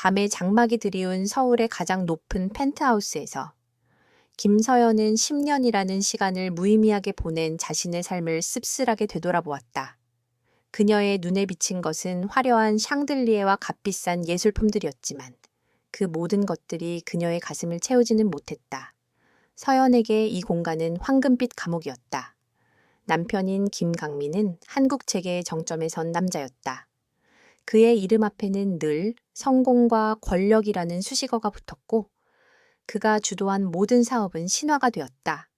밤에 장막이 드리운 서울의 가장 높은 펜트하우스에서 김서연은 10년이라는 시간을 무의미하게 보낸 자신의 삶을 씁쓸하게 되돌아보았다. 그녀의 눈에 비친 것은 화려한 샹들리에와 값비싼 예술품들이었지만 그 모든 것들이 그녀의 가슴을 채우지는 못했다. 서연에게 이 공간은 황금빛 감옥이었다. 남편인 김강민은 한국 체계의 정점에 선 남자였다. 그의 이름 앞에는 늘 성공과 권력이라는 수식어가 붙었고 그가 주도한 모든 사업은 신화가 되었다.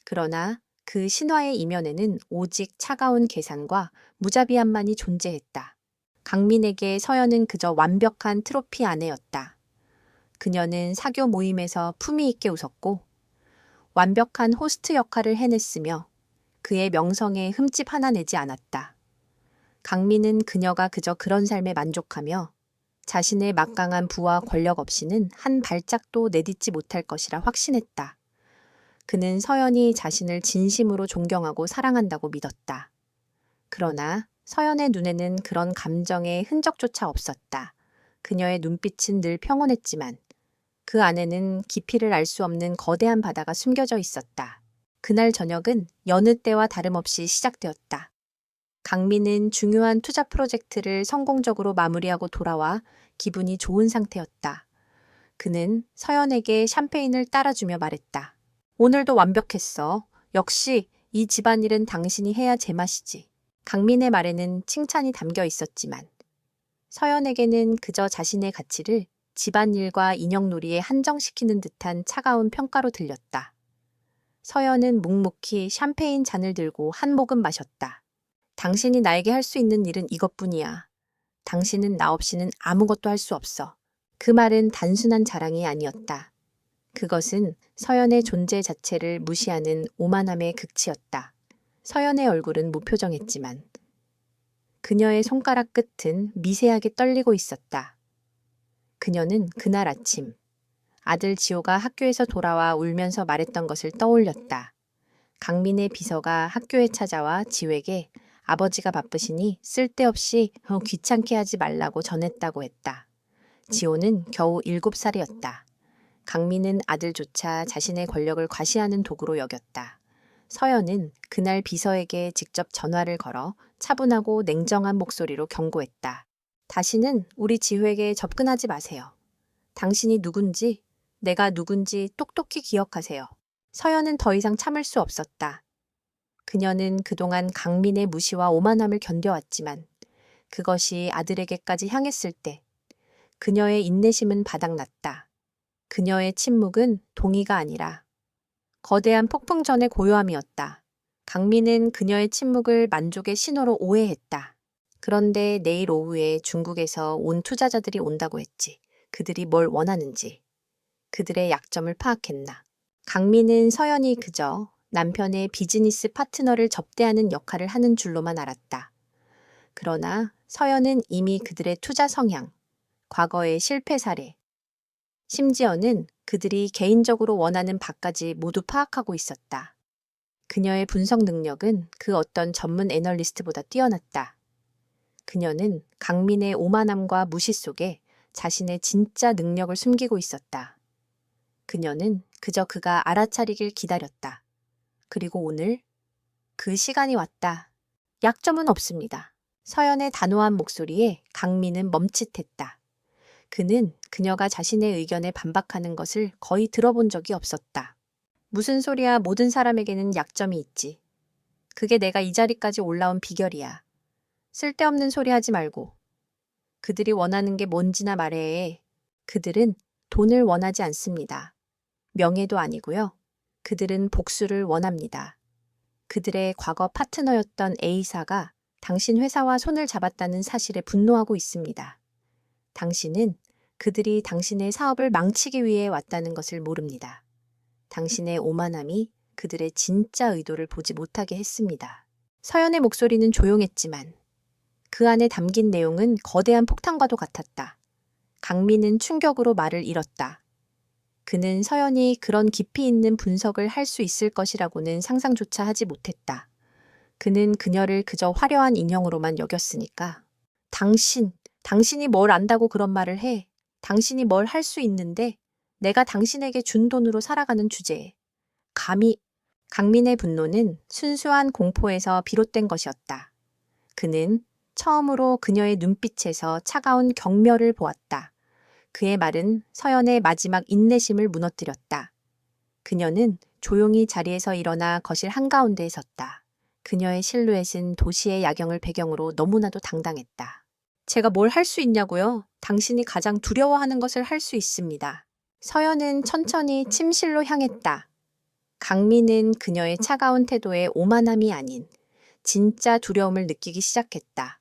그러나 그 신화의 이면에는 오직 차가운 계산과 무자비함만이 존재했다. 강민에게 서연은 그저 완벽한 트로피 아내였다. 그녀는 사교 모임에서 품위 있게 웃었고 완벽한 호스트 역할을 해냈으며 그의 명성에 흠집 하나 내지 않았다. 강민은 그녀가 그저 그런 삶에 만족하며 자신의 막강한 부와 권력 없이는 한 발짝도 내딛지 못할 것이라 확신했다. 그는 서연이 자신을 진심으로 존경하고 사랑한다고 믿었다. 그러나 서연의 눈에는 그런 감정의 흔적조차 없었다. 그녀의 눈빛은 늘 평온했지만 그 안에는 깊이를 알 수 없는 거대한 바다가 숨겨져 있었다. 그날 저녁은 여느 때와 다름없이 시작되었다. 강민은 중요한 투자 프로젝트를 성공적으로 마무리하고 돌아와 기분이 좋은 상태였다. 그는 서연에게 샴페인을 따라주며 말했다. 오늘도 완벽했어. 역시 이 집안일은 당신이 해야 제맛이지. 강민의 말에는 칭찬이 담겨 있었지만 서연에게는 그저 자신의 가치를 집안일과 인형놀이에 한정시키는 듯한 차가운 평가로 들렸다. 서연은 묵묵히 샴페인 잔을 들고 한 모금 마셨다. 당신이 나에게 할 수 있는 일은 이것뿐이야. 당신은 나 없이는 아무것도 할 수 없어. 그 말은 단순한 자랑이 아니었다. 그것은 서연의 존재 자체를 무시하는 오만함의 극치였다. 서연의 얼굴은 무표정했지만 그녀의 손가락 끝은 미세하게 떨리고 있었다. 그녀는 그날 아침 아들 지호가 학교에서 돌아와 울면서 말했던 것을 떠올렸다. 강민의 비서가 학교에 찾아와 지호에게 아버지가 바쁘시니 쓸데없이 귀찮게 하지 말라고 전했다고 했다. 지호는 겨우 7살이었다. 강민은 아들조차 자신의 권력을 과시하는 도구로 여겼다. 서연은 그날 비서에게 직접 전화를 걸어 차분하고 냉정한 목소리로 경고했다. 다시는 우리 지호에게 접근하지 마세요. 당신이 누군지, 내가 누군지 똑똑히 기억하세요. 서연은 더 이상 참을 수 없었다. 그녀는 그동안 강민의 무시와 오만함을 견뎌왔지만 그것이 아들에게까지 향했을 때 그녀의 인내심은 바닥났다. 그녀의 침묵은 동의가 아니라 거대한 폭풍전의 고요함이었다. 강민은 그녀의 침묵을 만족의 신호로 오해했다. 그런데 내일 오후에 중국에서 온 투자자들이 온다고 했지. 그들이 뭘 원하는지, 그들의 약점을 파악했나. 강민은 서연이 그저 남편의 비즈니스 파트너를 접대하는 역할을 하는 줄로만 알았다. 그러나 서연은 이미 그들의 투자 성향, 과거의 실패 사례, 심지어는 그들이 개인적으로 원하는 바까지 모두 파악하고 있었다. 그녀의 분석 능력은 그 어떤 전문 애널리스트보다 뛰어났다. 그녀는 강민의 오만함과 무시 속에 자신의 진짜 능력을 숨기고 있었다. 그녀는 그저 그가 알아차리길 기다렸다. 그리고 오늘 그 시간이 왔다. 약점은 없습니다. 서연의 단호한 목소리에 강민은 멈칫했다. 그는 그녀가 자신의 의견에 반박하는 것을 거의 들어본 적이 없었다. 무슨 소리야, 모든 사람에게는 약점이 있지. 그게 내가 이 자리까지 올라온 비결이야. 쓸데없는 소리 하지 말고. 그들이 원하는 게 뭔지나 말해. 그들은 돈을 원하지 않습니다. 명예도 아니고요. 그들은 복수를 원합니다. 그들의 과거 파트너였던 A사가 당신 회사와 손을 잡았다는 사실에 분노하고 있습니다. 당신은 그들이 당신의 사업을 망치기 위해 왔다는 것을 모릅니다. 당신의 오만함이 그들의 진짜 의도를 보지 못하게 했습니다. 서연의 목소리는 조용했지만 그 안에 담긴 내용은 거대한 폭탄과도 같았다. 강민은 충격으로 말을 잃었다. 그는 서연이 그런 깊이 있는 분석을 할 수 있을 것이라고는 상상조차 하지 못했다. 그는 그녀를 그저 화려한 인형으로만 여겼으니까. 당신이 뭘 안다고 그런 말을 해. 당신이 뭘 할 수 있는데 내가 당신에게 준 돈으로 살아가는 주제에 감히. 강민의 분노는 순수한 공포에서 비롯된 것이었다. 그는 처음으로 그녀의 눈빛에서 차가운 경멸을 보았다. 그의 말은 서연의 마지막 인내심을 무너뜨렸다. 그녀는 조용히 자리에서 일어나 거실 한가운데에 섰다. 그녀의 실루엣은 도시의 야경을 배경으로 너무나도 당당했다. 제가 뭘 할 수 있냐고요? 당신이 가장 두려워하는 것을 할 수 있습니다. 서연은 천천히 침실로 향했다. 강민은 그녀의 차가운 태도에 오만함이 아닌 진짜 두려움을 느끼기 시작했다.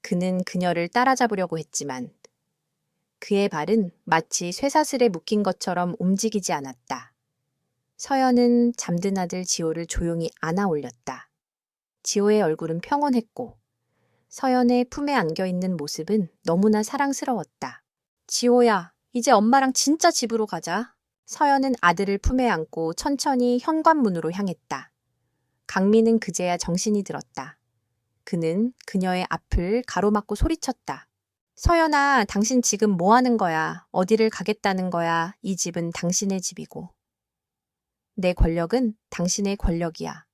그는 그녀를 따라잡으려고 했지만 그의 발은 마치 쇠사슬에 묶인 것처럼 움직이지 않았다. 서연은 잠든 아들 지호를 조용히 안아 올렸다. 지호의 얼굴은 평온했고 서연의 품에 안겨있는 모습은 너무나 사랑스러웠다. 지호야, 이제 엄마랑 진짜 집으로 가자. 서연은 아들을 품에 안고 천천히 현관문으로 향했다. 강민은 그제야 정신이 들었다. 그는 그녀의 앞을 가로막고 소리쳤다. 서연아, 당신 지금 뭐 하는 거야? 어디를 가겠다는 거야? 이 집은 당신의 집이고. 내 권력은 당신의 권력이야.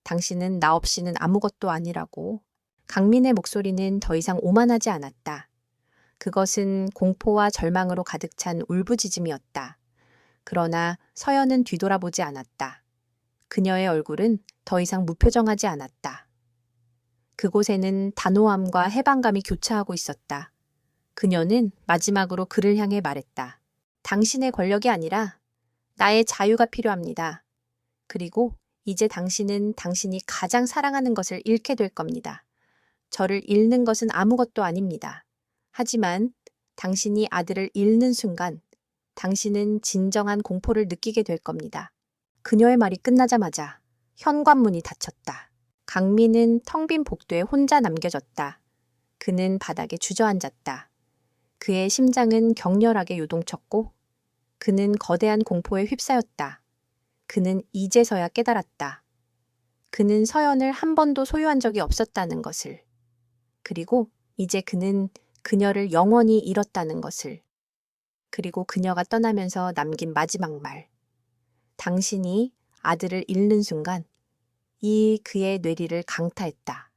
당신은 나 없이는 아무것도 아니라고. 강민의 목소리는 더 이상 오만하지 않았다. 그것은 공포와 절망으로 가득 찬 울부짖음이었다. 그러나 서연은 뒤돌아보지 않았다. 그녀의 얼굴은 더 이상 무표정하지 않았다. 그곳에는 단호함과 해방감이 교차하고 있었다. 그녀는 마지막으로 그를 향해 말했다. 당신의 권력이 아니라 나의 자유가 필요합니다. 그리고 이제 당신은 당신이 가장 사랑하는 것을 잃게 될 겁니다. 저를 잃는 것은 아무것도 아닙니다. 하지만 당신이 아들을 잃는 순간 당신은 진정한 공포를 느끼게 될 겁니다. 그녀의 말이 끝나자마자 현관문이 닫혔다. 강민은 텅 빈 복도에 혼자 남겨졌다. 그는 바닥에 주저앉았다. 그의 심장은 격렬하게 요동쳤고 그는 거대한 공포에 휩싸였다. 그는 이제서야 깨달았다. 그는 서연을 한 번도 소유한 적이 없었다는 것을. 그리고 이제 그는 그녀를 영원히 잃었다는 것을. 그리고 그녀가 떠나면서 남긴 마지막 말. 당신이 아들을 잃는 순간 이 그의 뇌리를 강타했다.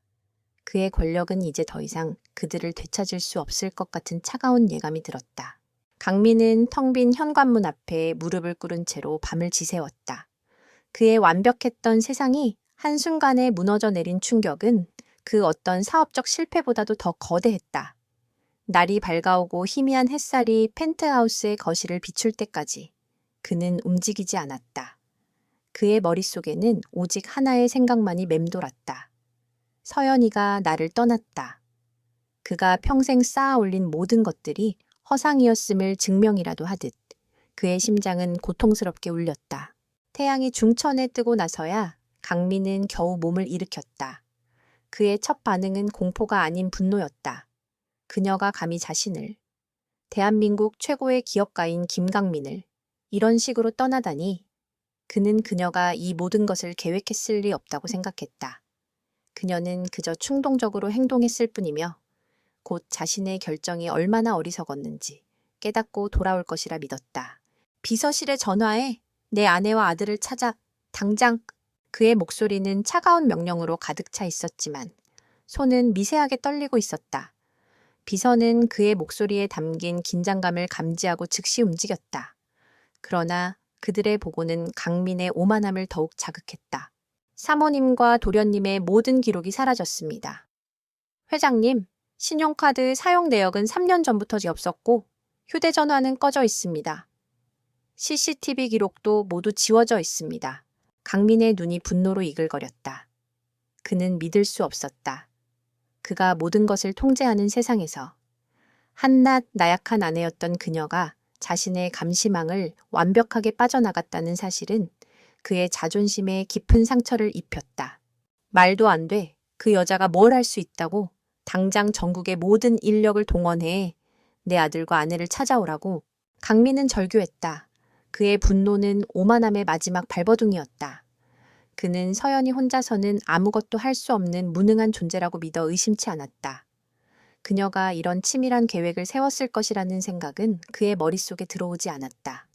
그의 권력은 이제 더 이상 그들을 되찾을 수 없을 것 같은 차가운 예감이 들었다. 강민은 텅 빈 현관문 앞에 무릎을 꿇은 채로 밤을 지새웠다. 그의 완벽했던 세상이 한순간에 무너져 내린 충격은 그 어떤 사업적 실패보다도 더 거대했다. 날이 밝아오고 희미한 햇살이 펜트하우스의 거실을 비출 때까지 그는 움직이지 않았다. 그의 머릿속에는 오직 하나의 생각만이 맴돌았다. 서연이가 나를 떠났다. 그가 평생 쌓아 올린 모든 것들이 허상이었음을 증명이라도 하듯 그의 심장은 고통스럽게 울렸다. 태양이 중천에 뜨고 나서야 강민은 겨우 몸을 일으켰다. 그의 첫 반응은 공포가 아닌 분노였다. 그녀가 감히 자신을, 대한민국 최고의 기업가인 김강민을 이런 식으로 떠나다니 그는 그녀가 이 모든 것을 계획했을 리 없다고 생각했다. 그녀는 그저 충동적으로 행동했을 뿐이며 곧 자신의 결정이 얼마나 어리석었는지 깨닫고 돌아올 것이라 믿었다. 비서실에 전화해 내 아내와 아들을 찾아 당장. 그의 목소리는 차가운 명령으로 가득 차 있었지만 손은 미세하게 떨리고 있었다. 비서는 그의 목소리에 담긴 긴장감을 감지하고 즉시 움직였다. 그러나 그들의 보고는 강민의 오만함을 더욱 자극했다. 사모님과 도련님의 모든 기록이 사라졌습니다. 회장님, 신용카드 사용 내역은 3년 전부터 없었고 휴대전화는 꺼져 있습니다. CCTV 기록도 모두 지워져 있습니다. 강민의 눈이 분노로 이글거렸다. 그는 믿을 수 없었다. 그가 모든 것을 통제하는 세상에서 한낱 나약한 아내였던 그녀가 자신의 감시망을 완벽하게 빠져나갔다는 사실은 그의 자존심에 깊은 상처를 입혔다. 말도 안 돼. 그 여자가 뭘 할 수 있다고? 당장 전국의 모든 인력을 동원해 내 아들과 아내를 찾아오라고. 강민은 절규했다. 그의 분노는 오만함의 마지막 발버둥이었다. 그는 서연이 혼자서는 아무것도 할 수 없는 무능한 존재라고 믿어 의심치 않았다. 그녀가 이런 치밀한 계획을 세웠을 것이라는 생각은 그의 머릿속에 들어오지 않았다.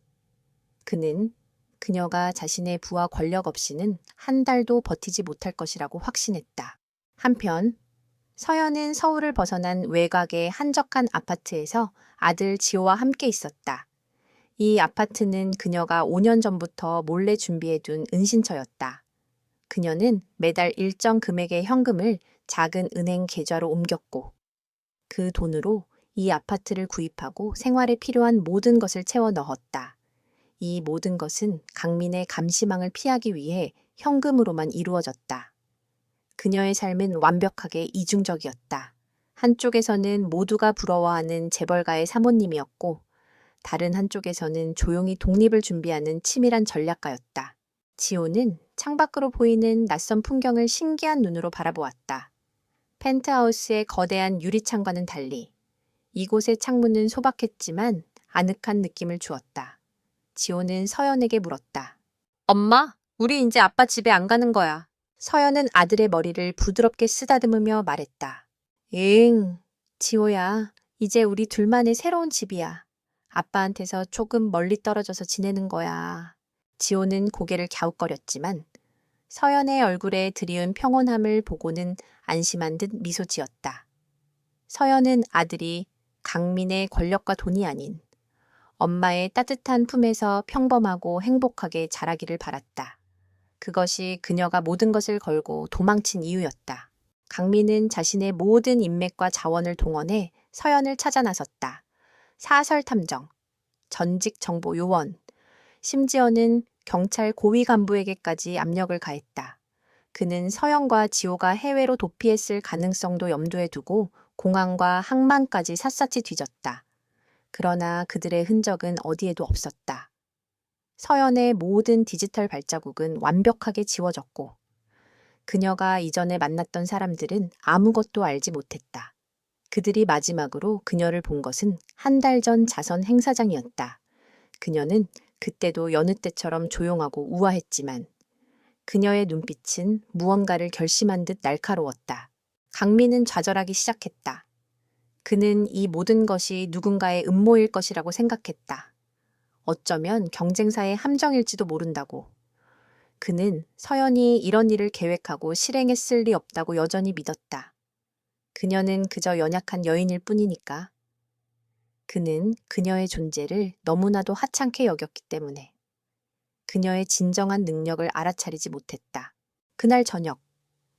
그는 그녀가 자신의 부와 권력 없이는 한 달도 버티지 못할 것이라고 확신했다. 한편 서연은 서울을 벗어난 외곽의 한적한 아파트에서 아들 지호와 함께 있었다. 이 아파트는 그녀가 5년 전부터 몰래 준비해둔 은신처였다. 그녀는 매달 일정 금액의 현금을 작은 은행 계좌로 옮겼고 그 돈으로 이 아파트를 구입하고 생활에 필요한 모든 것을 채워 넣었다. 이 모든 것은 강민의 감시망을 피하기 위해 현금으로만 이루어졌다. 그녀의 삶은 완벽하게 이중적이었다. 한쪽에서는 모두가 부러워하는 재벌가의 사모님이었고 다른 한쪽에서는 조용히 독립을 준비하는 치밀한 전략가였다. 지호는 창밖으로 보이는 낯선 풍경을 신기한 눈으로 바라보았다. 펜트하우스의 거대한 유리창과는 달리 이곳의 창문은 소박했지만 아늑한 느낌을 주었다. 지호는 서연에게 물었다. 엄마, 우리 이제 아빠 집에 안 가는 거야. 서연은 아들의 머리를 부드럽게 쓰다듬으며 말했다. 응, 지호야, 이제 우리 둘만의 새로운 집이야. 아빠한테서 조금 멀리 떨어져서 지내는 거야. 지호는 고개를 갸웃거렸지만 서연의 얼굴에 드리운 평온함을 보고는 안심한 듯 미소 지었다. 서연은 아들이 강민의 권력과 돈이 아닌 엄마의 따뜻한 품에서 평범하고 행복하게 자라기를 바랐다. 그것이 그녀가 모든 것을 걸고 도망친 이유였다. 강민은 자신의 모든 인맥과 자원을 동원해 서연을 찾아 나섰다. 사설 탐정, 전직 정보 요원, 심지어는 경찰 고위 간부에게까지 압력을 가했다. 그는 서연과 지호가 해외로 도피했을 가능성도 염두에 두고 공항과 항만까지 샅샅이 뒤졌다. 그러나 그들의 흔적은 어디에도 없었다. 서연의 모든 디지털 발자국은 완벽하게 지워졌고 그녀가 이전에 만났던 사람들은 아무것도 알지 못했다. 그들이 마지막으로 그녀를 본 것은 한 달 전 자선 행사장이었다. 그녀는 그때도 여느 때처럼 조용하고 우아했지만 그녀의 눈빛은 무언가를 결심한 듯 날카로웠다. 강민은 좌절하기 시작했다. 그는 이 모든 것이 누군가의 음모일 것이라고 생각했다. 어쩌면 경쟁사의 함정일지도 모른다고. 그는 서연이 이런 일을 계획하고 실행했을 리 없다고 여전히 믿었다. 그녀는 그저 연약한 여인일 뿐이니까. 그는 그녀의 존재를 너무나도 하찮게 여겼기 때문에. 그녀의 진정한 능력을 알아차리지 못했다. 그날 저녁,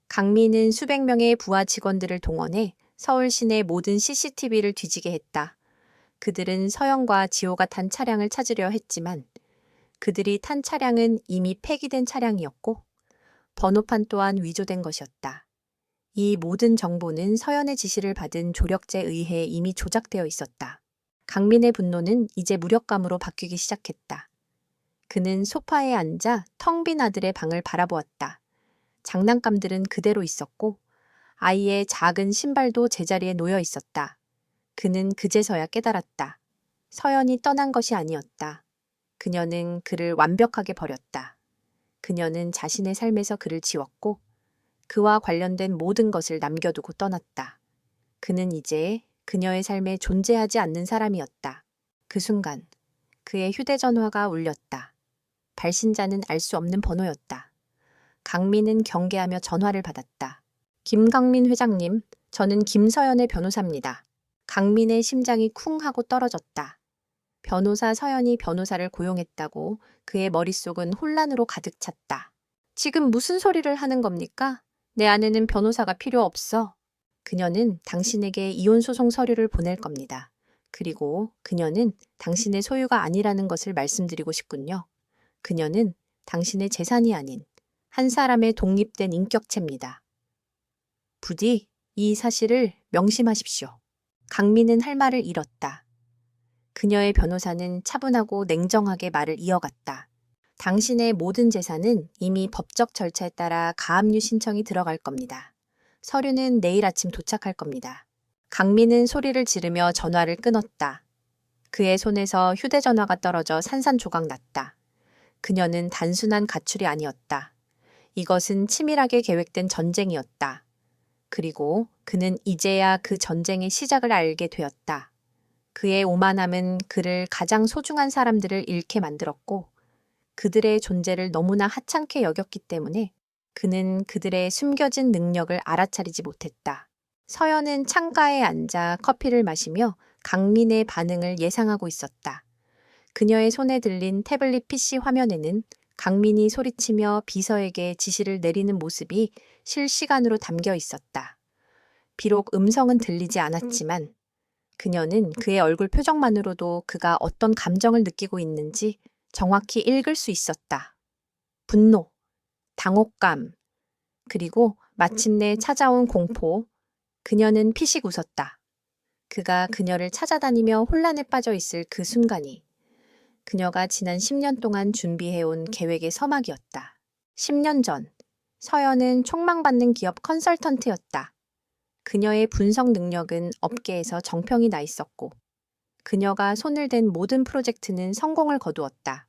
강민은 수백 명의 부하 직원들을 동원해 서울 시내 모든 CCTV를 뒤지게 했다. 그들은 서연과 지호가 탄 차량을 찾으려 했지만 그들이 탄 차량은 이미 폐기된 차량이었고 번호판 또한 위조된 것이었다. 이 모든 정보는 서연의 지시를 받은 조력자에 의해 이미 조작되어 있었다. 강민의 분노는 이제 무력감으로 바뀌기 시작했다. 그는 소파에 앉아 텅 빈 아들의 방을 바라보았다. 장난감들은 그대로 있었고 아이의 작은 신발도 제자리에 놓여 있었다. 그는 그제서야 깨달았다. 서연이 떠난 것이 아니었다. 그녀는 그를 완벽하게 버렸다. 그녀는 자신의 삶에서 그를 지웠고 그와 관련된 모든 것을 남겨두고 떠났다. 그는 이제 그녀의 삶에 존재하지 않는 사람이었다. 그 순간 그의 휴대전화가 울렸다. 발신자는 알 수 없는 번호였다. 강민은 경계하며 전화를 받았다. 김강민 회장님, 저는 김서연의 변호사입니다. 강민의 심장이 쿵 하고 떨어졌다. 변호사 서연이 변호사를 고용했다고 그의 머릿속은 혼란으로 가득 찼다. 지금 무슨 소리를 하는 겁니까? 내 아내는 변호사가 필요 없어. 그녀는 당신에게 이혼소송 서류를 보낼 겁니다. 그리고 그녀는 당신의 소유가 아니라는 것을 말씀드리고 싶군요. 그녀는 당신의 재산이 아닌 한 사람의 독립된 인격체입니다. 부디 이 사실을 명심하십시오. 강민은 할 말을 잃었다. 그녀의 변호사는 차분하고 냉정하게 말을 이어갔다. 당신의 모든 재산은 이미 법적 절차에 따라 가압류 신청이 들어갈 겁니다. 서류는 내일 아침 도착할 겁니다. 강민은 소리를 지르며 전화를 끊었다. 그의 손에서 휴대전화가 떨어져 산산조각 났다. 그녀는 단순한 가출이 아니었다. 이것은 치밀하게 계획된 전쟁이었다. 그리고 그는 이제야 그 전쟁의 시작을 알게 되었다. 그의 오만함은 그를 가장 소중한 사람들을 잃게 만들었고 그들의 존재를 너무나 하찮게 여겼기 때문에 그는 그들의 숨겨진 능력을 알아차리지 못했다. 서연은 창가에 앉아 커피를 마시며 강민의 반응을 예상하고 있었다. 그녀의 손에 들린 태블릿 PC 화면에는 강민이 소리치며 비서에게 지시를 내리는 모습이 실시간으로 담겨 있었다. 비록 음성은 들리지 않았지만 그녀는 그의 얼굴 표정만으로도 그가 어떤 감정을 느끼고 있는지 정확히 읽을 수 있었다. 분노, 당혹감, 그리고 마침내 찾아온 공포. 그녀는 피식 웃었다. 그가 그녀를 찾아다니며 혼란에 빠져 있을 그 순간이 그녀가 지난 10년 동안 준비해온 계획의 서막이었다. 10년 전, 서연은 촉망받는 기업 컨설턴트였다. 그녀의 분석 능력은 업계에서 정평이 나 있었고 그녀가 손을 댄 모든 프로젝트는 성공을 거두었다.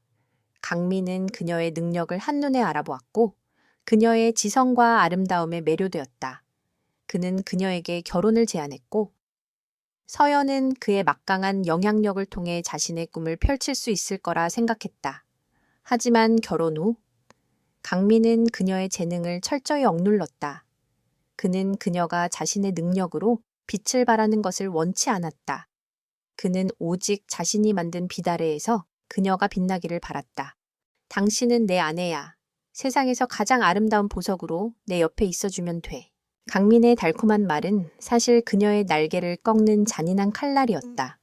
강민은 그녀의 능력을 한눈에 알아보았고 그녀의 지성과 아름다움에 매료되었다. 그는 그녀에게 결혼을 제안했고 서연은 그의 막강한 영향력을 통해 자신의 꿈을 펼칠 수 있을 거라 생각했다. 하지만 결혼 후 강민은 그녀의 재능을 철저히 억눌렀다. 그는 그녀가 자신의 능력으로 빛을 발하는 것을 원치 않았다. 그는 오직 자신이 만든 비다레에서 그녀가 빛나기를 바랐다. 당신은 내 아내야. 세상에서 가장 아름다운 보석으로 내 옆에 있어주면 돼. 강민의 달콤한 말은 사실 그녀의 날개를 꺾는 잔인한 칼날이었다.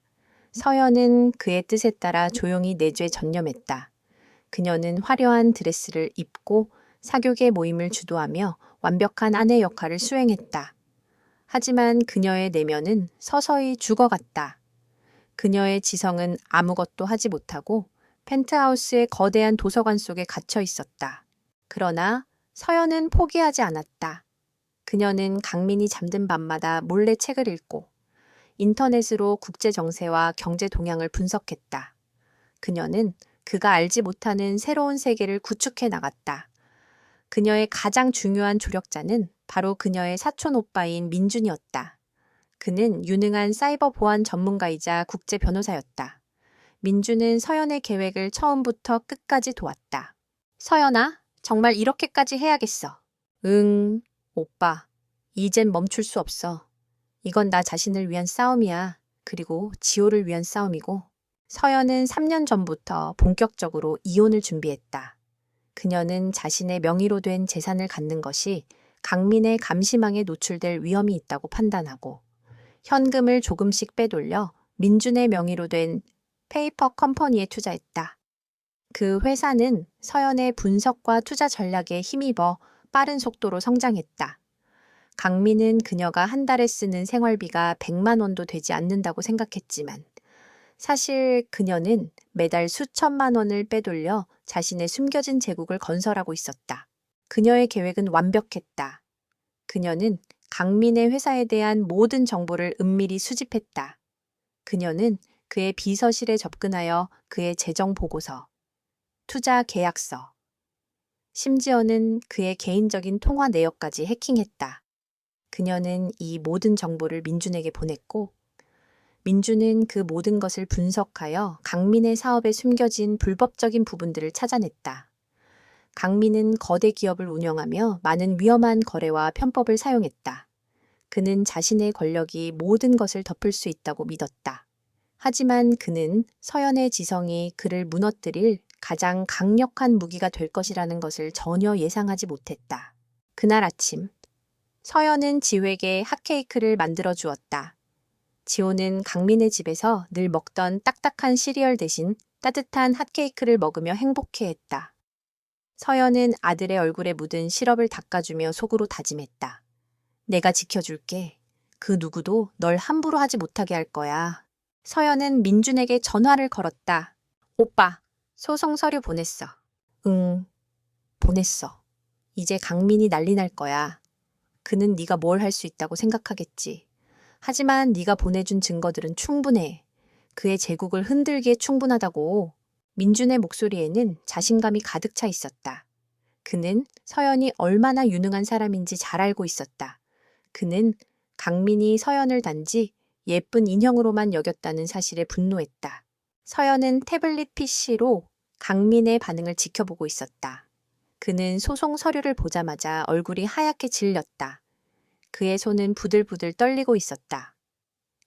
서연은 그의 뜻에 따라 조용히 내죄에 전념했다. 그녀는 화려한 드레스를 입고 사교계 모임을 주도하며 완벽한 아내 역할을 수행했다. 하지만 그녀의 내면은 서서히 죽어갔다. 그녀의 지성은 아무것도 하지 못하고 펜트하우스의 거대한 도서관 속에 갇혀 있었다. 그러나 서연은 포기하지 않았다. 그녀는 강민이 잠든 밤마다 몰래 책을 읽고 인터넷으로 국제 정세와 경제 동향을 분석했다. 그녀는 그가 알지 못하는 새로운 세계를 구축해 나갔다. 그녀의 가장 중요한 조력자는 바로 그녀의 사촌 오빠인 민준이었다. 그는 유능한 사이버 보안 전문가이자 국제 변호사였다. 민준은 서연의 계획을 처음부터 끝까지 도왔다. 서연아, 정말 이렇게까지 해야겠어. 응, 오빠. 이젠 멈출 수 없어. 이건 나 자신을 위한 싸움이야. 그리고 지호를 위한 싸움이고. 서연은 3년 전부터 본격적으로 이혼을 준비했다. 그녀는 자신의 명의로 된 재산을 갖는 것이 강민의 감시망에 노출될 위험이 있다고 판단하고 현금을 조금씩 빼돌려 민준의 명의로 된 페이퍼 컴퍼니에 투자했다. 그 회사는 서연의 분석과 투자 전략에 힘입어 빠른 속도로 성장했다. 강민은 그녀가 한 달에 쓰는 생활비가 100만 원도 되지 않는다고 생각했지만 사실 그녀는 매달 수천만 원을 빼돌려 자신의 숨겨진 제국을 건설하고 있었다. 그녀의 계획은 완벽했다. 그녀는 강민의 회사에 대한 모든 정보를 은밀히 수집했다. 그녀는 그의 비서실에 접근하여 그의 재정 보고서, 투자 계약서, 심지어는 그의 개인적인 통화 내역까지 해킹했다. 그녀는 이 모든 정보를 민준에게 보냈고 민준은 그 모든 것을 분석하여 강민의 사업에 숨겨진 불법적인 부분들을 찾아냈다. 강민은 거대 기업을 운영하며 많은 위험한 거래와 편법을 사용했다. 그는 자신의 권력이 모든 것을 덮을 수 있다고 믿었다. 하지만 그는 서연의 지성이 그를 무너뜨릴 가장 강력한 무기가 될 것이라는 것을 전혀 예상하지 못했다. 그날 아침, 서연은 지호에게 핫케이크를 만들어 주었다. 지호는 강민의 집에서 늘 먹던 딱딱한 시리얼 대신 따뜻한 핫케이크를 먹으며 행복해했다. 서연은 아들의 얼굴에 묻은 시럽을 닦아주며 속으로 다짐했다. 내가 지켜줄게. 그 누구도 널 함부로 하지 못하게 할 거야. 서연은 민준에게 전화를 걸었다. 오빠, 소송 서류 보냈어. 응, 보냈어. 이제 강민이 난리 날 거야. 그는 네가 뭘 할 수 있다고 생각하겠지. 하지만 네가 보내준 증거들은 충분해. 그의 제국을 흔들기에 충분하다고. 민준의 목소리에는 자신감이 가득 차 있었다. 그는 서연이 얼마나 유능한 사람인지 잘 알고 있었다. 그는 강민이 서연을 단지 예쁜 인형으로만 여겼다는 사실에 분노했다. 서연은 태블릿 PC로 강민의 반응을 지켜보고 있었다. 그는 소송 서류를 보자마자 얼굴이 하얗게 질렸다. 그의 손은 부들부들 떨리고 있었다.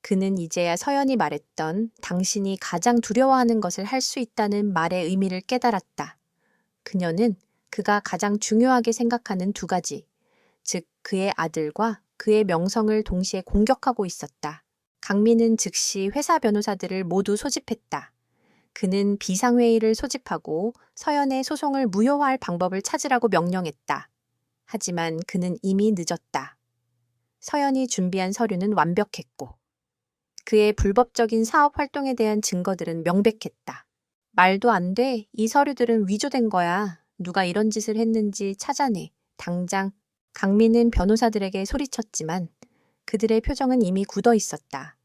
그는 이제야 서연이 말했던 당신이 가장 두려워하는 것을 할 수 있다는 말의 의미를 깨달았다. 그녀는 그가 가장 중요하게 생각하는 두 가지, 즉 그의 아들과 그의 명성을 동시에 공격하고 있었다. 강민은 즉시 회사 변호사들을 모두 소집했다. 그는 비상회의를 소집하고 서연의 소송을 무효화할 방법을 찾으라고 명령했다. 하지만 그는 이미 늦었다. 서연이 준비한 서류는 완벽했고 그의 불법적인 사업 활동에 대한 증거들은 명백했다. 말도 안 돼. 이 서류들은 위조된 거야. 누가 이런 짓을 했는지 찾아내. 당장. 강민은 변호사들에게 소리쳤지만 그들의 표정은 이미 굳어 있었다.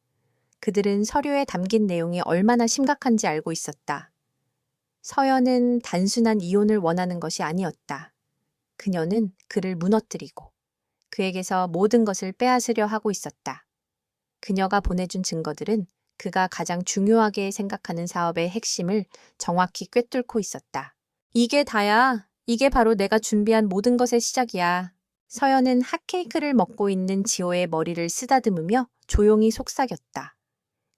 그들은 서류에 담긴 내용이 얼마나 심각한지 알고 있었다. 서연은 단순한 이혼을 원하는 것이 아니었다. 그녀는 그를 무너뜨리고 그에게서 모든 것을 빼앗으려 하고 있었다. 그녀가 보내준 증거들은 그가 가장 중요하게 생각하는 사업의 핵심을 정확히 꿰뚫고 있었다. 이게 다야. 이게 바로 내가 준비한 모든 것의 시작이야. 서연은 핫케이크를 먹고 있는 지호의 머리를 쓰다듬으며 조용히 속삭였다.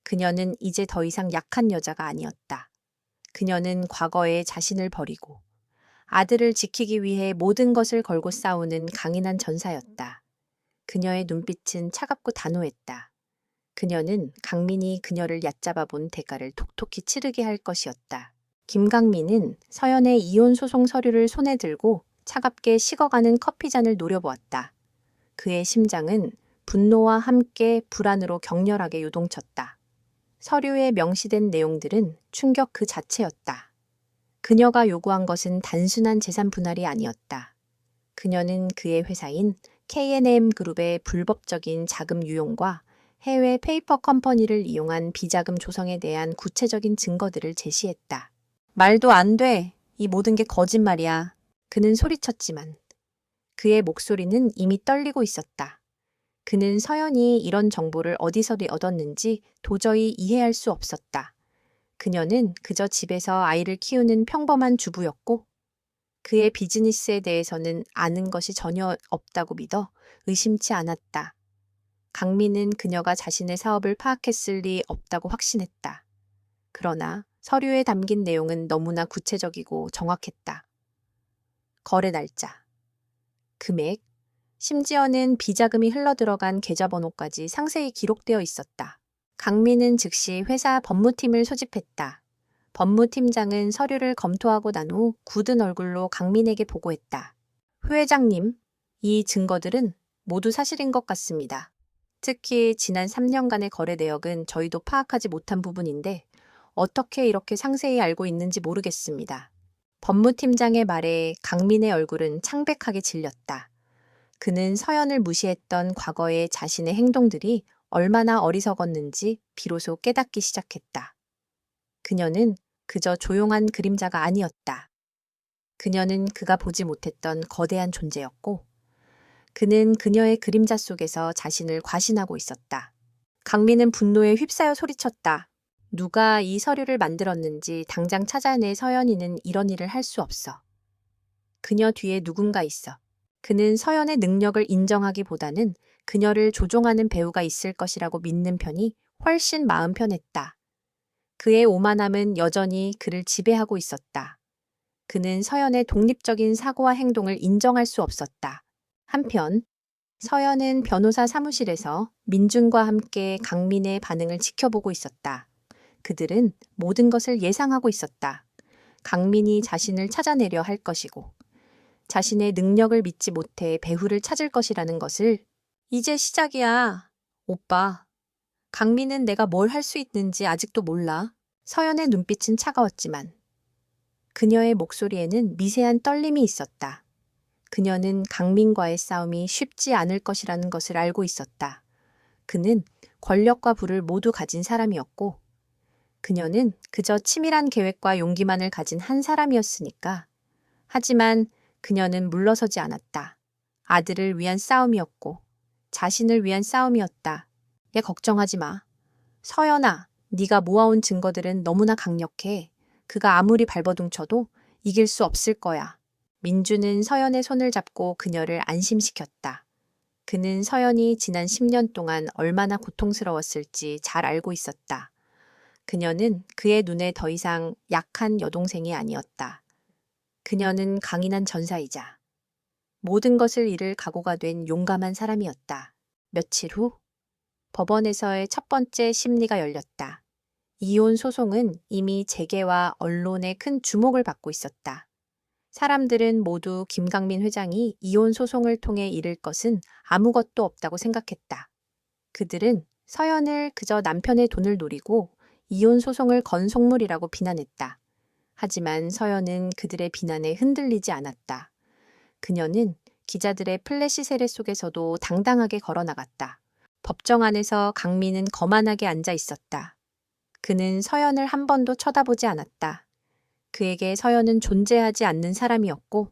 그녀는 이제 더 이상 약한 여자가 아니었다. 그녀는 과거에 자신을 버리고 아들을 지키기 위해 모든 것을 걸고 싸우는 강인한 전사였다. 그녀의 눈빛은 차갑고 단호했다. 그녀는 강민이 그녀를 얕잡아 본 대가를 톡톡히 치르게 할 것이었다. 김강민은 서연의 이혼 소송 서류를 손에 들고 차갑게 식어가는 커피잔을 노려보았다. 그의 심장은 분노와 함께 불안으로 격렬하게 요동쳤다. 서류에 명시된 내용들은 충격 그 자체였다. 그녀가 요구한 것은 단순한 재산 분할이 아니었다. 그녀는 그의 회사인 K&M 그룹의 불법적인 자금 유용과 해외 페이퍼 컴퍼니를 이용한 비자금 조성에 대한 구체적인 증거들을 제시했다. 말도 안 돼. 이 모든 게 거짓말이야. 그는 소리쳤지만 그의 목소리는 이미 떨리고 있었다. 그는 서연이 이런 정보를 어디서 얻었는지 도저히 이해할 수 없었다. 그녀는 그저 집에서 아이를 키우는 평범한 주부였고 그의 비즈니스에 대해서는 아는 것이 전혀 없다고 믿어 의심치 않았다. 강민은 그녀가 자신의 사업을 파악했을 리 없다고 확신했다. 그러나 서류에 담긴 내용은 너무나 구체적이고 정확했다. 거래 날짜, 금액, 심지어는 비자금이 흘러들어간 계좌번호까지 상세히 기록되어 있었다. 강민은 즉시 회사 법무팀을 소집했다. 법무팀장은 서류를 검토하고 난 후 굳은 얼굴로 강민에게 보고했다. 회장님, 이 증거들은 모두 사실인 것 같습니다. 특히 지난 3년간의 거래 내역은 저희도 파악하지 못한 부분인데 어떻게 이렇게 상세히 알고 있는지 모르겠습니다. 법무팀장의 말에 강민의 얼굴은 창백하게 질렸다. 그는 서연을 무시했던 과거의 자신의 행동들이 얼마나 어리석었는지 비로소 깨닫기 시작했다. 그녀는 그저 조용한 그림자가 아니었다. 그녀는 그가 보지 못했던 거대한 존재였고 그는 그녀의 그림자 속에서 자신을 과신하고 있었다. 강민은 분노에 휩싸여 소리쳤다. 누가 이 서류를 만들었는지 당장 찾아내. 서연이는 이런 일을 할 수 없어. 그녀 뒤에 누군가 있어. 그는 서연의 능력을 인정하기보다는 그녀를 조종하는 배우가 있을 것이라고 믿는 편이 훨씬 마음 편했다. 그의 오만함은 여전히 그를 지배하고 있었다. 그는 서연의 독립적인 사고와 행동을 인정할 수 없었다. 한편 서연은 변호사 사무실에서 민준과 함께 강민의 반응을 지켜보고 있었다. 그들은 모든 것을 예상하고 있었다. 강민이 자신을 찾아내려 할 것이고 자신의 능력을 믿지 못해 배후를 찾을 것이라는 것을. 이제 시작이야. 오빠. 강민은 내가 뭘 할 수 있는지 아직도 몰라. 서연의 눈빛은 차가웠지만 그녀의 목소리에는 미세한 떨림이 있었다. 그녀는 강민과의 싸움이 쉽지 않을 것이라는 것을 알고 있었다. 그는 권력과 부를 모두 가진 사람이었고 그녀는 그저 치밀한 계획과 용기만을 가진 한 사람이었으니까. 하지만 그녀는 물러서지 않았다. 아들을 위한 싸움이었고 자신을 위한 싸움이었다. 얘 걱정하지 마. 서연아, 네가 모아온 증거들은 너무나 강력해. 그가 아무리 발버둥쳐도 이길 수 없을 거야. 민주는 서연의 손을 잡고 그녀를 안심시켰다. 그는 서연이 지난 10년 동안 얼마나 고통스러웠을지 잘 알고 있었다. 그녀는 그의 눈에 더 이상 약한 여동생이 아니었다. 그녀는 강인한 전사이자 모든 것을 잃을 각오가 된 용감한 사람이었다. 며칠 후 법원에서의 첫 번째 심리가 열렸다. 이혼 소송은 이미 재계와 언론의 큰 주목을 받고 있었다. 사람들은 모두 김강민 회장이 이혼 소송을 통해 잃을 것은 아무것도 없다고 생각했다. 그들은 서연을 그저 남편의 돈을 노리고 이혼 소송을 건 속물이라고 비난했다. 하지만 서연은 그들의 비난에 흔들리지 않았다. 그녀는 기자들의 플래시 세례 속에서도 당당하게 걸어나갔다. 법정 안에서 강민은 거만하게 앉아 있었다. 그는 서연을 한 번도 쳐다보지 않았다. 그에게 서연은 존재하지 않는 사람이었고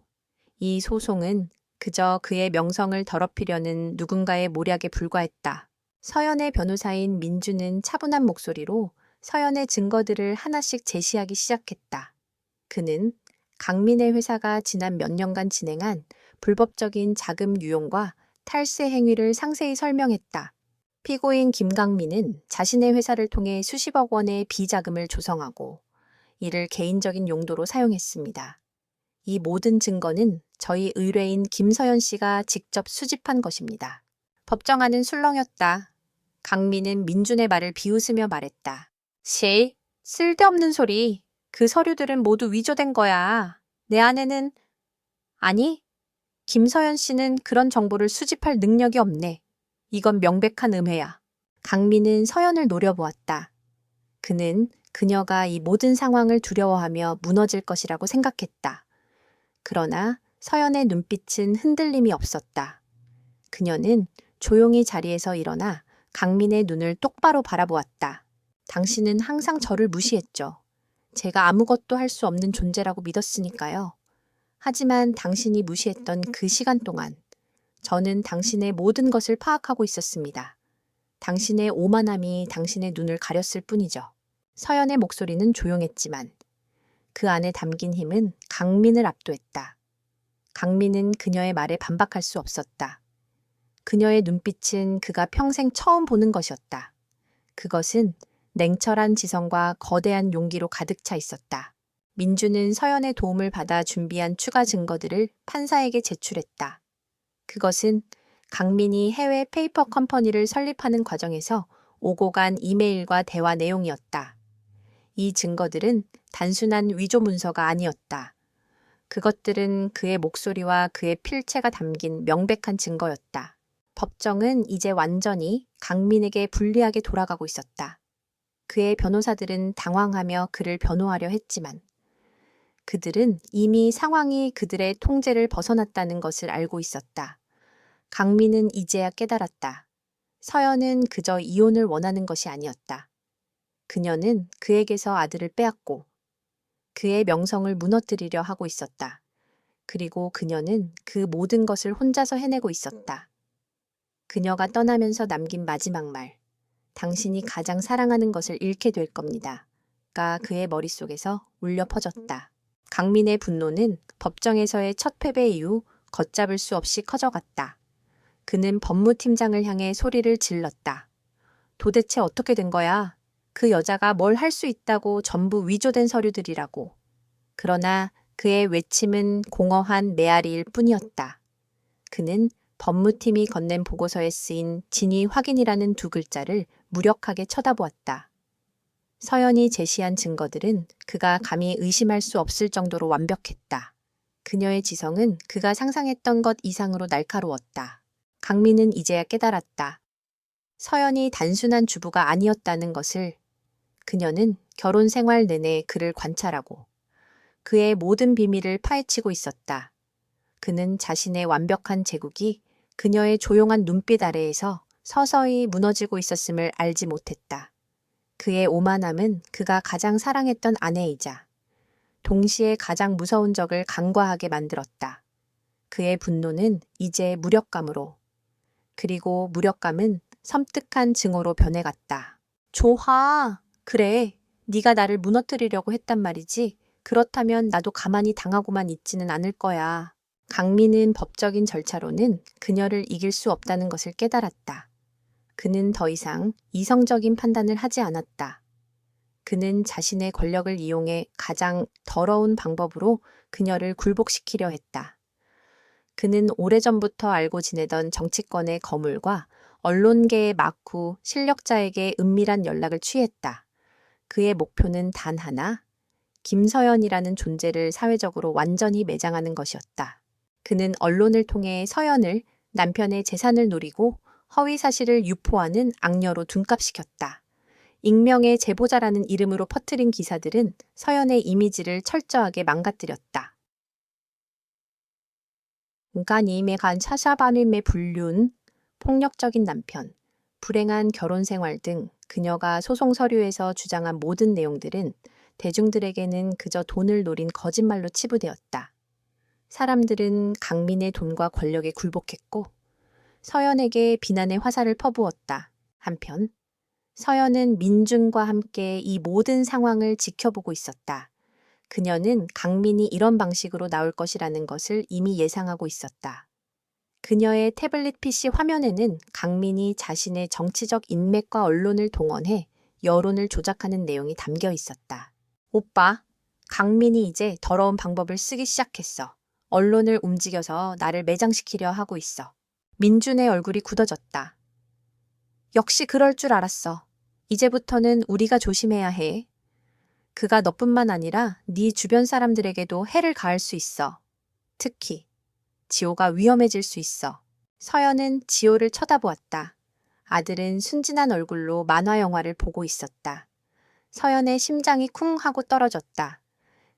이 소송은 그저 그의 명성을 더럽히려는 누군가의 모략에 불과했다. 서연의 변호사인 민주는 차분한 목소리로 서연의 증거들을 하나씩 제시하기 시작했다. 그는 강민의 회사가 지난 몇 년간 진행한 불법적인 자금 유용과 탈세 행위를 상세히 설명했다. 피고인 김강민은 자신의 회사를 통해 수십억 원의 비자금을 조성하고 이를 개인적인 용도로 사용했습니다. 이 모든 증거는 저희 의뢰인 김서연 씨가 직접 수집한 것입니다. 법정안은 술렁였다. 강민은 민준의 말을 비웃으며 말했다. 쓸데없는 소리. 그 서류들은 모두 위조된 거야. 내 아내는 아니, 김서연 씨는 그런 정보를 수집할 능력이 없네. 이건 명백한 음해야. 강민은 서연을 노려보았다. 그는 그녀가 이 모든 상황을 두려워하며 무너질 것이라고 생각했다. 그러나 서연의 눈빛은 흔들림이 없었다. 그녀는 조용히 자리에서 일어나 강민의 눈을 똑바로 바라보았다. 당신은 항상 저를 무시했죠. 제가 아무것도 할 수 없는 존재라고 믿었으니까요. 하지만 당신이 무시했던 그 시간 동안 저는 당신의 모든 것을 파악하고 있었습니다. 당신의 오만함이 당신의 눈을 가렸을 뿐이죠. 서연의 목소리는 조용했지만 그 안에 담긴 힘은 강민을 압도했다. 강민은 그녀의 말에 반박할 수 없었다. 그녀의 눈빛은 그가 평생 처음 보는 것이었다. 그것은 냉철한 지성과 거대한 용기로 가득 차 있었다. 민주는 서연의 도움을 받아 준비한 추가 증거들을 판사에게 제출했다. 그것은 강민이 해외 페이퍼 컴퍼니를 설립하는 과정에서 오고 간 이메일과 대화 내용이었다. 이 증거들은 단순한 위조 문서가 아니었다. 그것들은 그의 목소리와 그의 필체가 담긴 명백한 증거였다. 법정은 이제 완전히 강민에게 불리하게 돌아가고 있었다. 그의 변호사들은 당황하며 그를 변호하려 했지만 그들은 이미 상황이 그들의 통제를 벗어났다는 것을 알고 있었다. 강민은 이제야 깨달았다. 서연은 그저 이혼을 원하는 것이 아니었다. 그녀는 그에게서 아들을 빼앗고 그의 명성을 무너뜨리려 하고 있었다. 그리고 그녀는 그 모든 것을 혼자서 해내고 있었다. 그녀가 떠나면서 남긴 마지막 말, 당신이 가장 사랑하는 것을 잃게 될 겁니다. 가 그의 머릿속에서 울려 퍼졌다. 강민의 분노는 법정에서의 첫 패배 이후 걷잡을 수 없이 커져갔다. 그는 법무팀장을 향해 소리를 질렀다. 도대체 어떻게 된 거야? 그 여자가 뭘 할 수 있다고 전부 위조된 서류들이라고. 그러나 그의 외침은 공허한 메아리일 뿐이었다. 그는 법무팀이 건넨 보고서에 쓰인 진위 확인이라는 두 글자를 무력하게 쳐다보았다. 서연이 제시한 증거들은 그가 감히 의심할 수 없을 정도로 완벽했다. 그녀의 지성은 그가 상상했던 것 이상으로 날카로웠다. 강민은 이제야 깨달았다. 서연이 단순한 주부가 아니었다는 것을. 그녀는 결혼 생활 내내 그를 관찰하고 그의 모든 비밀을 파헤치고 있었다. 그는 자신의 완벽한 제국이 그녀의 조용한 눈빛 아래에서 서서히 무너지고 있었음을 알지 못했다. 그의 오만함은 그가 가장 사랑했던 아내이자 동시에 가장 무서운 적을 간과하게 만들었다. 그의 분노는 이제 무력감으로, 그리고 무력감은 섬뜩한 증오로 변해갔다. 조화, 그래. 네가 나를 무너뜨리려고 했단 말이지. 그렇다면 나도 가만히 당하고만 있지는 않을 거야. 강민은 법적인 절차로는 그녀를 이길 수 없다는 것을 깨달았다. 그는 더 이상 이성적인 판단을 하지 않았다. 그는 자신의 권력을 이용해 가장 더러운 방법으로 그녀를 굴복시키려 했다. 그는 오래전부터 알고 지내던 정치권의 거물과 언론계의 막후 실력자에게 은밀한 연락을 취했다. 그의 목표는 단 하나, 김서연이라는 존재를 사회적으로 완전히 매장하는 것이었다. 그는 언론을 통해 서연을 남편의 재산을 노리고 허위 사실을 유포하는 악녀로 둔갑시켰다. 익명의 제보자라는 이름으로 퍼뜨린 기사들은 서연의 이미지를 철저하게 망가뜨렸다. 간임에 간 사사반임의 불륜, 폭력적인 남편, 불행한 결혼 생활 등 그녀가 소송 서류에서 주장한 모든 내용들은 대중들에게는 그저 돈을 노린 거짓말로 치부되었다. 사람들은 강민의 돈과 권력에 굴복했고 서연에게 비난의 화살을 퍼부었다. 한편 서연은 민준과 함께 이 모든 상황을 지켜보고 있었다. 그녀는 강민이 이런 방식으로 나올 것이라는 것을 이미 예상하고 있었다. 그녀의 태블릿 PC 화면에는 강민이 자신의 정치적 인맥과 언론을 동원해 여론을 조작하는 내용이 담겨 있었다. 오빠, 강민이 이제 더러운 방법을 쓰기 시작했어. 언론을 움직여서 나를 매장시키려 하고 있어. 민준의 얼굴이 굳어졌다. 역시 그럴 줄 알았어. 이제부터는 우리가 조심해야 해. 그가 너뿐만 아니라 네 주변 사람들에게도 해를 가할 수 있어. 특히 지호가 위험해질 수 있어. 서연은 지호를 쳐다보았다. 아들은 순진한 얼굴로 만화 영화를 보고 있었다. 서연의 심장이 쿵 하고 떨어졌다.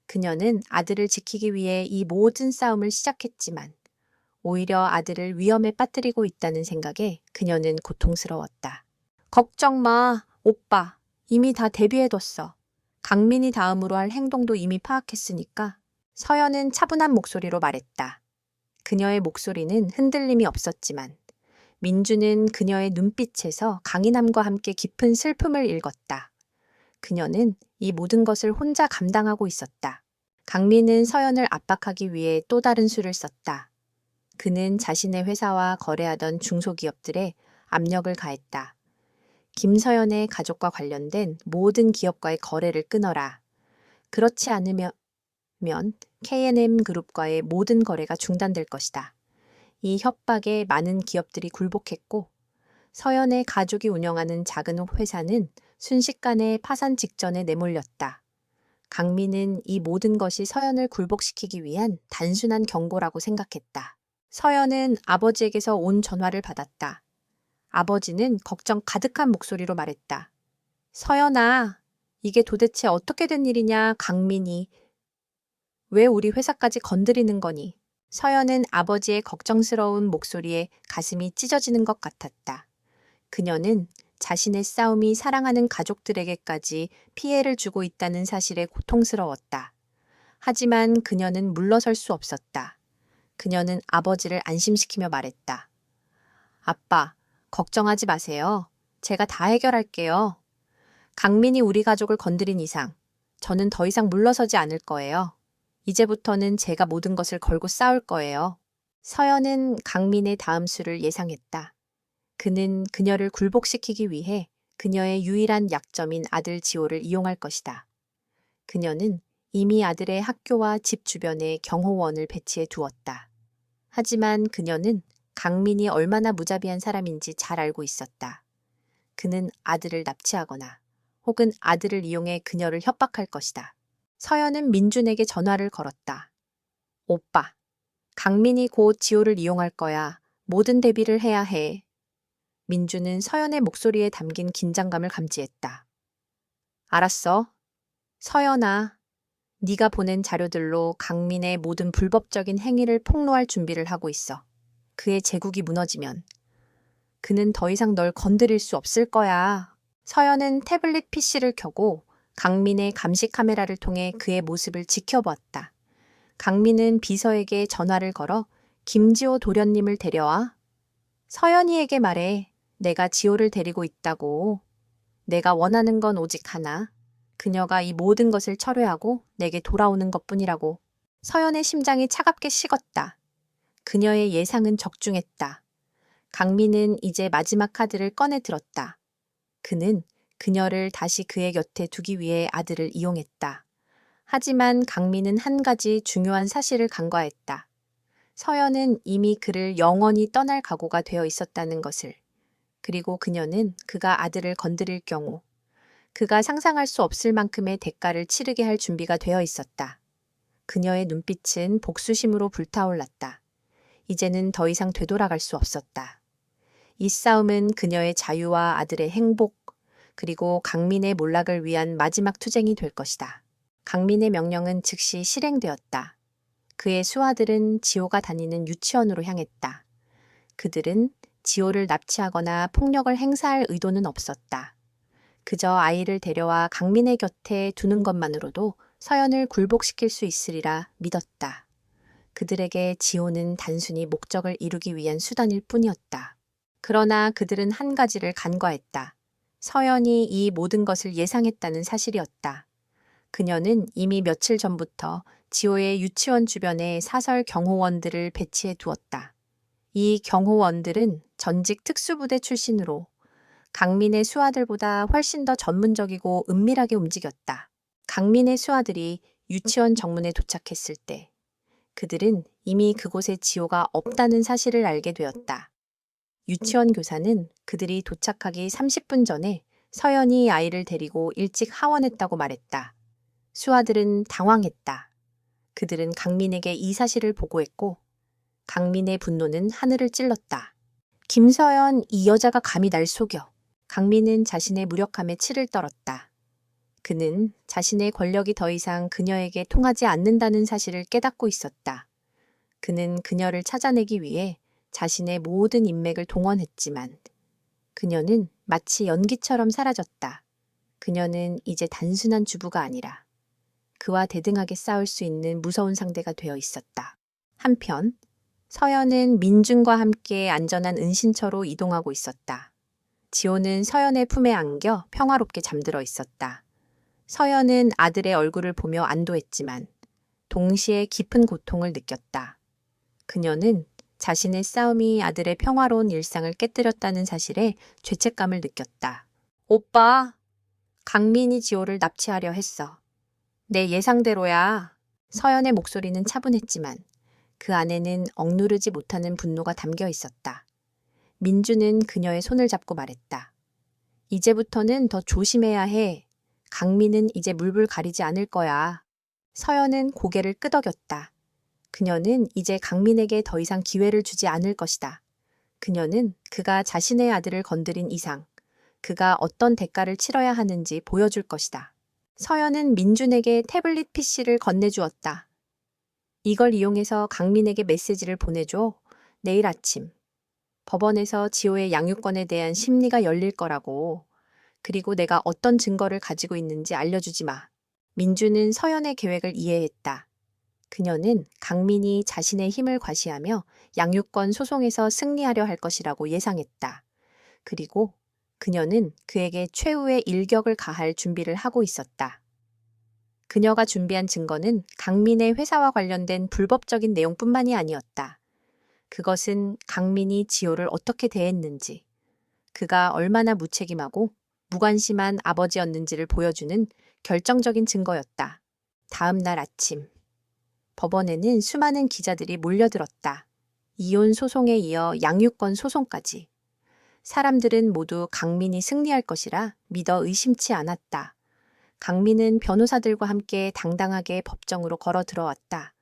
그녀는 아들을 지키기 위해 이 모든 싸움을 시작했지만 오히려 아들을 위험에 빠뜨리고 있다는 생각에 그녀는 고통스러웠다. 걱정 마, 오빠. 이미 다 대비해뒀어. 강민이 다음으로 할 행동도 이미 파악했으니까. 서연은 차분한 목소리로 말했다. 그녀의 목소리는 흔들림이 없었지만 민주는 그녀의 눈빛에서 강인함과 함께 깊은 슬픔을 읽었다. 그녀는 이 모든 것을 혼자 감당하고 있었다. 강민은 서연을 압박하기 위해 또 다른 수를 썼다. 그는 자신의 회사와 거래하던 중소기업들에 압력을 가했다. 김서연의 가족과 관련된 모든 기업과의 거래를 끊어라. 그렇지 않으면 K&M 그룹과의 모든 거래가 중단될 것이다. 이 협박에 많은 기업들이 굴복했고 서연의 가족이 운영하는 작은 회사는 순식간에 파산 직전에 내몰렸다. 강민은 이 모든 것이 서연을 굴복시키기 위한 단순한 경고라고 생각했다. 서연은 아버지에게서 온 전화를 받았다. 아버지는 걱정 가득한 목소리로 말했다. 서연아, 이게 도대체 어떻게 된 일이냐, 강민이. 왜 우리 회사까지 건드리는 거니? 서연은 아버지의 걱정스러운 목소리에 가슴이 찢어지는 것 같았다. 그녀는 자신의 싸움이 사랑하는 가족들에게까지 피해를 주고 있다는 사실에 고통스러웠다. 하지만 그녀는 물러설 수 없었다. 그녀는 아버지를 안심시키며 말했다. 아빠, 걱정하지 마세요. 제가 다 해결할게요. 강민이 우리 가족을 건드린 이상 저는 더 이상 물러서지 않을 거예요. 이제부터는 제가 모든 것을 걸고 싸울 거예요. 서연은 강민의 다음 수를 예상했다. 그는 그녀를 굴복시키기 위해 그녀의 유일한 약점인 아들 지호를 이용할 것이다. 그녀는 이미 아들의 학교와 집 주변에 경호원을 배치해 두었다. 하지만 그녀는 강민이 얼마나 무자비한 사람인지 잘 알고 있었다. 그는 아들을 납치하거나 혹은 아들을 이용해 그녀를 협박할 것이다. 서연은 민준에게 전화를 걸었다. 오빠, 강민이 곧 지호를 이용할 거야. 모든 대비를 해야 해. 민준은 서연의 목소리에 담긴 긴장감을 감지했다. 알았어. 서연아, 네가 보낸 자료들로 강민의 모든 불법적인 행위를 폭로할 준비를 하고 있어. 그의 제국이 무너지면 그는 더 이상 널 건드릴 수 없을 거야. 서연은 태블릿 PC를 켜고 강민의 감시 카메라를 통해 그의 모습을 지켜보았다. 강민은 비서에게 전화를 걸어 김지호 도련님을 데려와 서연이에게 말해. 내가 지호를 데리고 있다고. 내가 원하는 건 오직 하나. 그녀가 이 모든 것을 철회하고 내게 돌아오는 것뿐이라고. 서연의 심장이 차갑게 식었다. 그녀의 예상은 적중했다. 강민은 이제 마지막 카드를 꺼내 들었다. 그는 그녀를 다시 그의 곁에 두기 위해 아들을 이용했다. 하지만 강민은 한 가지 중요한 사실을 간과했다. 서연은 이미 그를 영원히 떠날 각오가 되어 있었다는 것을. 그리고 그녀는 그가 아들을 건드릴 경우 그가 상상할 수 없을 만큼의 대가를 치르게 할 준비가 되어 있었다. 그녀의 눈빛은 복수심으로 불타올랐다. 이제는 더 이상 되돌아갈 수 없었다. 이 싸움은 그녀의 자유와 아들의 행복, 그리고 강민의 몰락을 위한 마지막 투쟁이 될 것이다. 강민의 명령은 즉시 실행되었다. 그의 수하들은 지호가 다니는 유치원으로 향했다. 그들은 지호를 납치하거나 폭력을 행사할 의도는 없었다. 그저 아이를 데려와 강민의 곁에 두는 것만으로도 서연을 굴복시킬 수 있으리라 믿었다. 그들에게 지호는 단순히 목적을 이루기 위한 수단일 뿐이었다. 그러나 그들은 한 가지를 간과했다. 서연이 이 모든 것을 예상했다는 사실이었다. 그녀는 이미 며칠 전부터 지호의 유치원 주변에 사설 경호원들을 배치해 두었다. 이 경호원들은 전직 특수부대 출신으로 강민의 수하들보다 훨씬 더 전문적이고 은밀하게 움직였다. 강민의 수하들이 유치원 정문에 도착했을 때 그들은 이미 그곳에 지호가 없다는 사실을 알게 되었다. 유치원 교사는 그들이 도착하기 30분 전에 서연이 아이를 데리고 일찍 하원했다고 말했다. 수하들은 당황했다. 그들은 강민에게 이 사실을 보고했고 강민의 분노는 하늘을 찔렀다. 김서연, 이 여자가 감히 날 속여. 강민은 자신의 무력함에 치를 떨었다. 그는 자신의 권력이 더 이상 그녀에게 통하지 않는다는 사실을 깨닫고 있었다. 그는 그녀를 찾아내기 위해 자신의 모든 인맥을 동원했지만 그녀는 마치 연기처럼 사라졌다. 그녀는 이제 단순한 주부가 아니라 그와 대등하게 싸울 수 있는 무서운 상대가 되어 있었다. 한편 서연은 민준과 함께 안전한 은신처로 이동하고 있었다. 지호는 서연의 품에 안겨 평화롭게 잠들어 있었다. 서연은 아들의 얼굴을 보며 안도했지만 동시에 깊은 고통을 느꼈다. 그녀는 자신의 싸움이 아들의 평화로운 일상을 깨뜨렸다는 사실에 죄책감을 느꼈다. 오빠, 강민이 지호를 납치하려 했어. 내 예상대로야. 서연의 목소리는 차분했지만 그 안에는 억누르지 못하는 분노가 담겨 있었다. 민주는 그녀의 손을 잡고 말했다. 이제부터는 더 조심해야 해. 강민은 이제 물불 가리지 않을 거야. 서연은 고개를 끄덕였다. 그녀는 이제 강민에게 더 이상 기회를 주지 않을 것이다. 그녀는 그가 자신의 아들을 건드린 이상 그가 어떤 대가를 치러야 하는지 보여줄 것이다. 서연은 민준에게 태블릿 PC를 건네주었다. 이걸 이용해서 강민에게 메시지를 보내줘. 내일 아침. 법원에서 지호의 양육권에 대한 심리가 열릴 거라고. 그리고 내가 어떤 증거를 가지고 있는지 알려주지 마. 민주는 서연의 계획을 이해했다. 그녀는 강민이 자신의 힘을 과시하며 양육권 소송에서 승리하려 할 것이라고 예상했다. 그리고 그녀는 그에게 최후의 일격을 가할 준비를 하고 있었다. 그녀가 준비한 증거는 강민의 회사와 관련된 불법적인 내용뿐만이 아니었다. 그것은 강민이 지호를 어떻게 대했는지, 그가 얼마나 무책임하고 무관심한 아버지였는지를 보여주는 결정적인 증거였다. 다음 날 아침, 법원에는 수많은 기자들이 몰려들었다. 이혼 소송에 이어 양육권 소송까지. 사람들은 모두 강민이 승리할 것이라 믿어 의심치 않았다. 강민은 변호사들과 함께 당당하게 법정으로 걸어 들어왔다.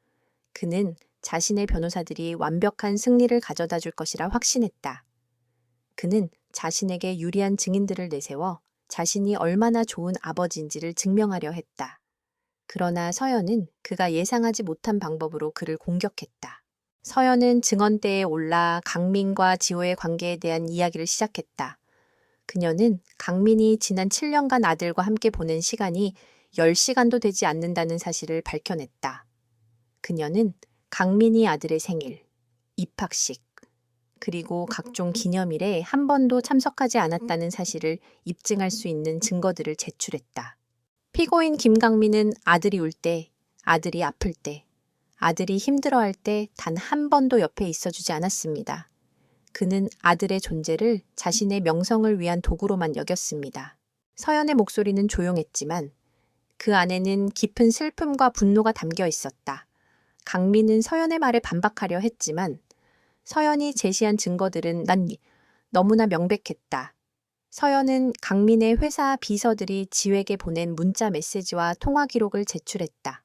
그는 자신의 변호사들이 완벽한 승리를 가져다 줄 것이라 확신했다. 그는 자신에게 유리한 증인들을 내세워 자신이 얼마나 좋은 아버지인지를 증명하려 했다. 그러나 서연은 그가 예상하지 못한 방법으로 그를 공격했다. 서연은 증언대에 올라 강민과 지호의 관계에 대한 이야기를 시작했다. 그녀는 강민이 지난 7년간 아들과 함께 보낸 시간이 10시간도 되지 않는다는 사실을 밝혀냈다. 그녀는 강민이 아들의 생일, 입학식, 그리고 각종 기념일에 한 번도 참석하지 않았다는 사실을 입증할 수 있는 증거들을 제출했다. 피고인 김강민은 아들이 울 때, 아들이 아플 때, 아들이 힘들어할 때 단 한 번도 옆에 있어주지 않았습니다. 그는 아들의 존재를 자신의 명성을 위한 도구로만 여겼습니다. 서연의 목소리는 조용했지만 그 안에는 깊은 슬픔과 분노가 담겨 있었다. 강민은 서연의 말에 반박하려 했지만 서연이 제시한 증거들은 난 너무나 명백했다. 서연은 강민의 회사 비서들이 지회에게 보낸 문자 메시지와 통화 기록을 제출했다.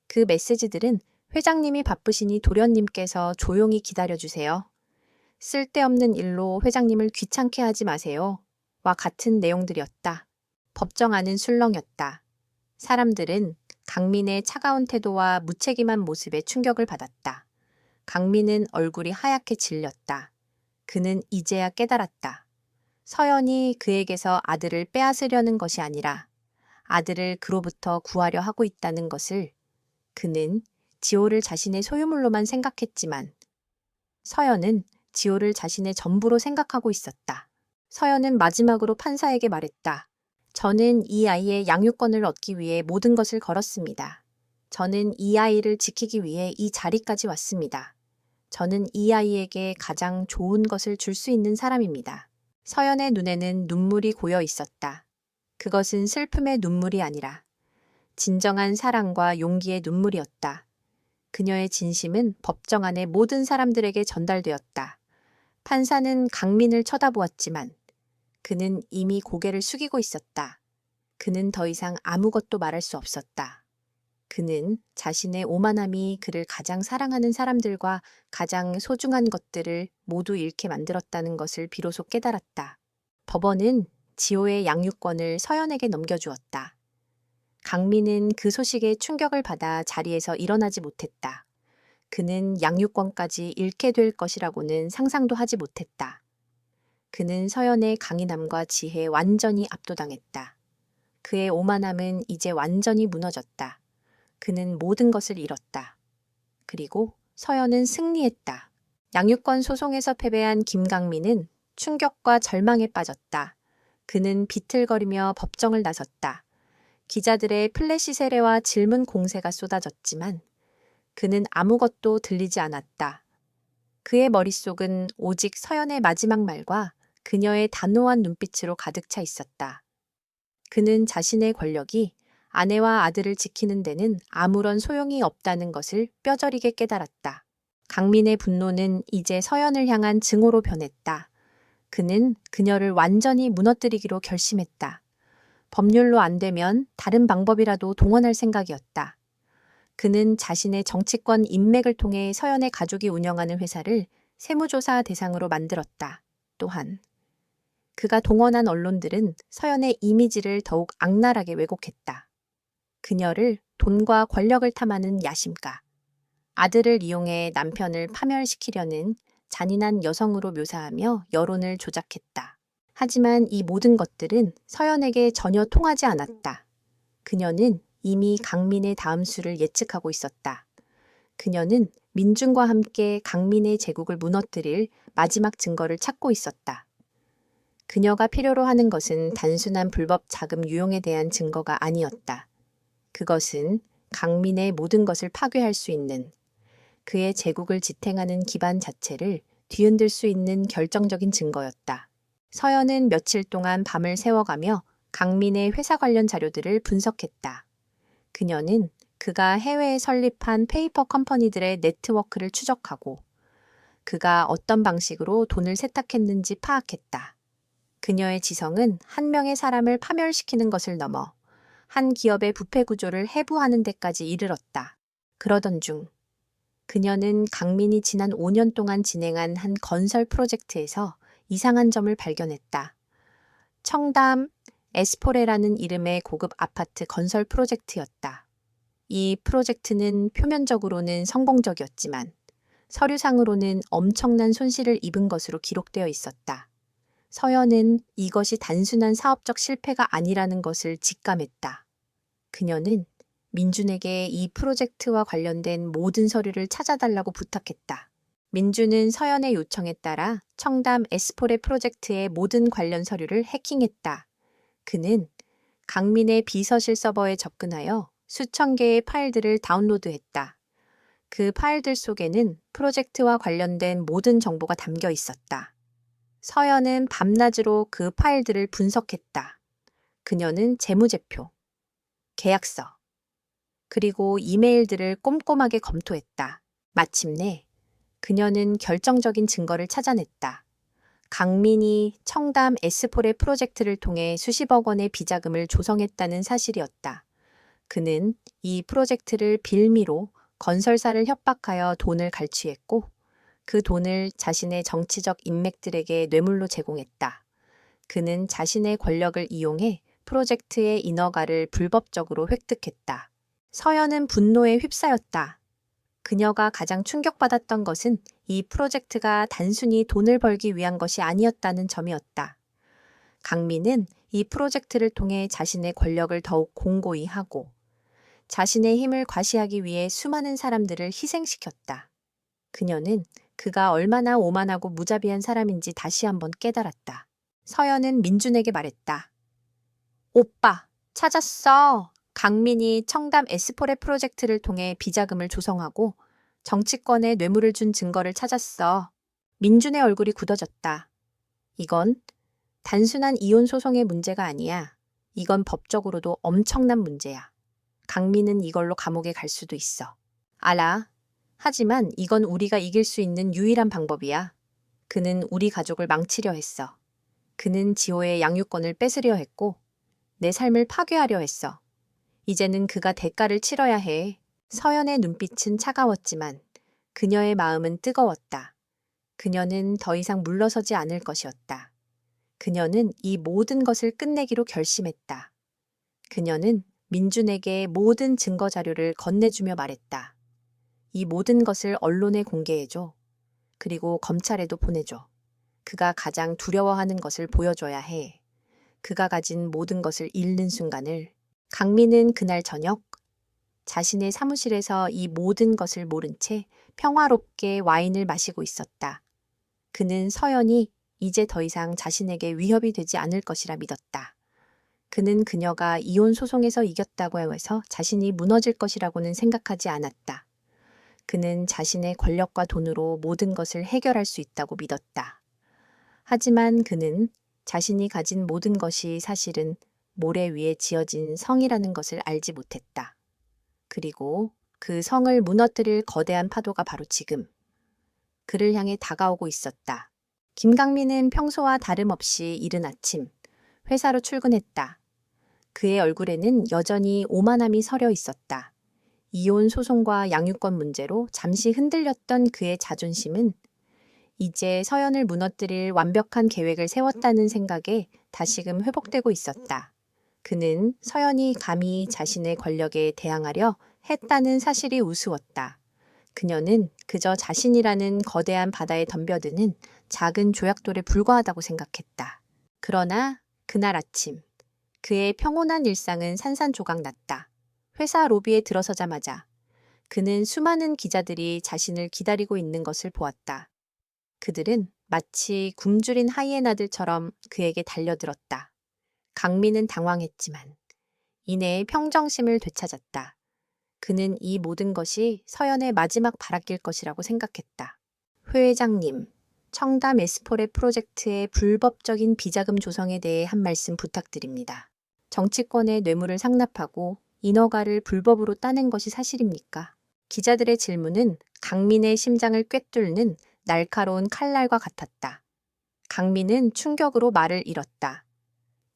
그 메시지들은 회장님이 바쁘시니 도련님께서 조용히 기다려주세요. 쓸데없는 일로 회장님을 귀찮게 하지 마세요. 와 같은 내용들이었다. 법정 안은 술렁였다. 사람들은 강민의 차가운 태도와 무책임한 모습에 충격을 받았다. 강민은 얼굴이 하얗게 질렸다. 그는 이제야 깨달았다. 서연이 그에게서 아들을 빼앗으려는 것이 아니라 아들을 그로부터 구하려 하고 있다는 것을. 그는 지호를 자신의 소유물로만 생각했지만 서연은 지호를 자신의 전부로 생각하고 있었다. 서연은 마지막으로 판사에게 말했다. 저는 이 아이의 양육권을 얻기 위해 모든 것을 걸었습니다. 저는 이 아이를 지키기 위해 이 자리까지 왔습니다. 저는 이 아이에게 가장 좋은 것을 줄 수 있는 사람입니다. 서연의 눈에는 눈물이 고여 있었다. 그것은 슬픔의 눈물이 아니라 진정한 사랑과 용기의 눈물이었다. 그녀의 진심은 법정 안의 모든 사람들에게 전달되었다. 판사는 강민을 쳐다보았지만 그는 이미 고개를 숙이고 있었다. 그는 더 이상 아무것도 말할 수 없었다. 그는 자신의 오만함이 그를 가장 사랑하는 사람들과 가장 소중한 것들을 모두 잃게 만들었다는 것을 비로소 깨달았다. 법원은 지호의 양육권을 서연에게 넘겨주었다. 강민은 그 소식에 충격을 받아 자리에서 일어나지 못했다. 그는 양육권까지 잃게 될 것이라고는 상상도 하지 못했다. 그는 서연의 강인함과 지혜에 완전히 압도당했다. 그의 오만함은 이제 완전히 무너졌다. 그는 모든 것을 잃었다. 그리고 서연은 승리했다. 양육권 소송에서 패배한 김강민은 충격과 절망에 빠졌다. 그는 비틀거리며 법정을 나섰다. 기자들의 플래시 세례와 질문 공세가 쏟아졌지만 그는 아무것도 들리지 않았다. 그의 머릿속은 오직 서연의 마지막 말과 그녀의 단호한 눈빛으로 가득 차 있었다. 그는 자신의 권력이 아내와 아들을 지키는 데는 아무런 소용이 없다는 것을 뼈저리게 깨달았다. 강민의 분노는 이제 서연을 향한 증오로 변했다. 그는 그녀를 완전히 무너뜨리기로 결심했다. 법률로 안 되면 다른 방법이라도 동원할 생각이었다. 그는 자신의 정치권 인맥을 통해 서연의 가족이 운영하는 회사를 세무조사 대상으로 만들었다. 또한 그가 동원한 언론들은 서연의 이미지를 더욱 악랄하게 왜곡했다. 그녀를 돈과 권력을 탐하는 야심가, 아들을 이용해 남편을 파멸시키려는 잔인한 여성으로 묘사하며 여론을 조작했다. 하지만 이 모든 것들은 서연에게 전혀 통하지 않았다. 그녀는 이미 강민의 다음 수를 예측하고 있었다. 그녀는 민중과 함께 강민의 제국을 무너뜨릴 마지막 증거를 찾고 있었다. 그녀가 필요로 하는 것은 단순한 불법 자금 유용에 대한 증거가 아니었다. 그것은 강민의 모든 것을 파괴할 수 있는, 그의 제국을 지탱하는 기반 자체를 뒤흔들 수 있는 결정적인 증거였다. 서연은 며칠 동안 밤을 새워가며 강민의 회사 관련 자료들을 분석했다. 그녀는 그가 해외에 설립한 페이퍼 컴퍼니들의 네트워크를 추적하고 그가 어떤 방식으로 돈을 세탁했는지 파악했다. 그녀의 지성은 한 명의 사람을 파멸시키는 것을 넘어 한 기업의 부패 구조를 해부하는 데까지 이르렀다. 그러던 중 그녀는 강민이 지난 5년 동안 진행한 한 건설 프로젝트에서 이상한 점을 발견했다. 청담 에스포레라는 이름의 고급 아파트 건설 프로젝트였다. 이 프로젝트는 표면적으로는 성공적이었지만 서류상으로는 엄청난 손실을 입은 것으로 기록되어 있었다. 서연은 이것이 단순한 사업적 실패가 아니라는 것을 직감했다. 그녀는 민준에게 이 프로젝트와 관련된 모든 서류를 찾아달라고 부탁했다. 민주는 서연의 요청에 따라 청담 에스포레 프로젝트의 모든 관련 서류를 해킹했다. 그는 강민의 비서실 서버에 접근하여 수천 개의 파일들을 다운로드했다. 그 파일들 속에는 프로젝트와 관련된 모든 정보가 담겨 있었다. 서연은 밤낮으로 그 파일들을 분석했다. 그녀는 재무제표, 계약서, 그리고 이메일들을 꼼꼼하게 검토했다. 마침내 그녀는 결정적인 증거를 찾아냈다. 강민이 청담 에스포레 프로젝트를 통해 수십억 원의 비자금을 조성했다는 사실이었다. 그는 이 프로젝트를 빌미로 건설사를 협박하여 돈을 갈취했고 그 돈을 자신의 정치적 인맥들에게 뇌물로 제공했다. 그는 자신의 권력을 이용해 프로젝트의 인허가를 불법적으로 획득했다. 서연은 분노에 휩싸였다. 그녀가 가장 충격받았던 것은 이 프로젝트가 단순히 돈을 벌기 위한 것이 아니었다는 점이었다. 강민은 이 프로젝트를 통해 자신의 권력을 더욱 공고히 하고 자신의 힘을 과시하기 위해 수많은 사람들을 희생시켰다. 그녀는 그가 얼마나 오만하고 무자비한 사람인지 다시 한번 깨달았다. 서연은 민준에게 말했다. 오빠, 찾았어. 강민이 청담 에스포레 프로젝트를 통해 비자금을 조성하고 정치권에 뇌물을 준 증거를 찾았어. 민준의 얼굴이 굳어졌다. 이건 단순한 이혼 소송의 문제가 아니야. 이건 법적으로도 엄청난 문제야. 강민은 이걸로 감옥에 갈 수도 있어. 알아. 하지만 이건 우리가 이길 수 있는 유일한 방법이야. 그는 우리 가족을 망치려 했어. 그는 지호의 양육권을 뺏으려 했고 내 삶을 파괴하려 했어. 이제는 그가 대가를 치러야 해. 서연의 눈빛은 차가웠지만 그녀의 마음은 뜨거웠다. 그녀는 더 이상 물러서지 않을 것이었다. 그녀는 이 모든 것을 끝내기로 결심했다. 그녀는 민준에게 모든 증거 자료를 건네주며 말했다. 이 모든 것을 언론에 공개해줘. 그리고 검찰에도 보내줘. 그가 가장 두려워하는 것을 보여줘야 해. 그가 가진 모든 것을 잃는 순간을. 강민은 그날 저녁 자신의 사무실에서 이 모든 것을 모른 채 평화롭게 와인을 마시고 있었다. 그는 서연이 이제 더 이상 자신에게 위협이 되지 않을 것이라 믿었다. 그는 그녀가 이혼 소송에서 이겼다고 해서 자신이 무너질 것이라고는 생각하지 않았다. 그는 자신의 권력과 돈으로 모든 것을 해결할 수 있다고 믿었다. 하지만 그는 자신이 가진 모든 것이 사실은 모래 위에 지어진 성이라는 것을 알지 못했다. 그리고 그 성을 무너뜨릴 거대한 파도가 바로 지금 그를 향해 다가오고 있었다. 김강민은 평소와 다름없이 이른 아침 회사로 출근했다. 그의 얼굴에는 여전히 오만함이 서려 있었다. 이혼 소송과 양육권 문제로 잠시 흔들렸던 그의 자존심은 이제 서연을 무너뜨릴 완벽한 계획을 세웠다는 생각에 다시금 회복되고 있었다. 그는 서연이 감히 자신의 권력에 대항하려 했다는 사실이 우스웠다. 그녀는 그저 자신이라는 거대한 바다에 덤벼드는 작은 조약돌에 불과하다고 생각했다. 그러나 그날 아침 그의 평온한 일상은 산산조각 났다. 회사 로비에 들어서자마자 그는 수많은 기자들이 자신을 기다리고 있는 것을 보았다. 그들은 마치 굶주린 하이에나들처럼 그에게 달려들었다. 강민은 당황했지만 이내 평정심을 되찾았다. 그는 이 모든 것이 서연의 마지막 발악일 것이라고 생각했다. 회 회장님, 청담 에스포레 프로젝트의 불법적인 비자금 조성에 대해 한 말씀 부탁드립니다. 정치권의 뇌물을 상납하고 인허가를 불법으로 따낸 것이 사실입니까? 기자들의 질문은 강민의 심장을 꿰뚫는 날카로운 칼날과 같았다. 강민은 충격으로 말을 잃었다.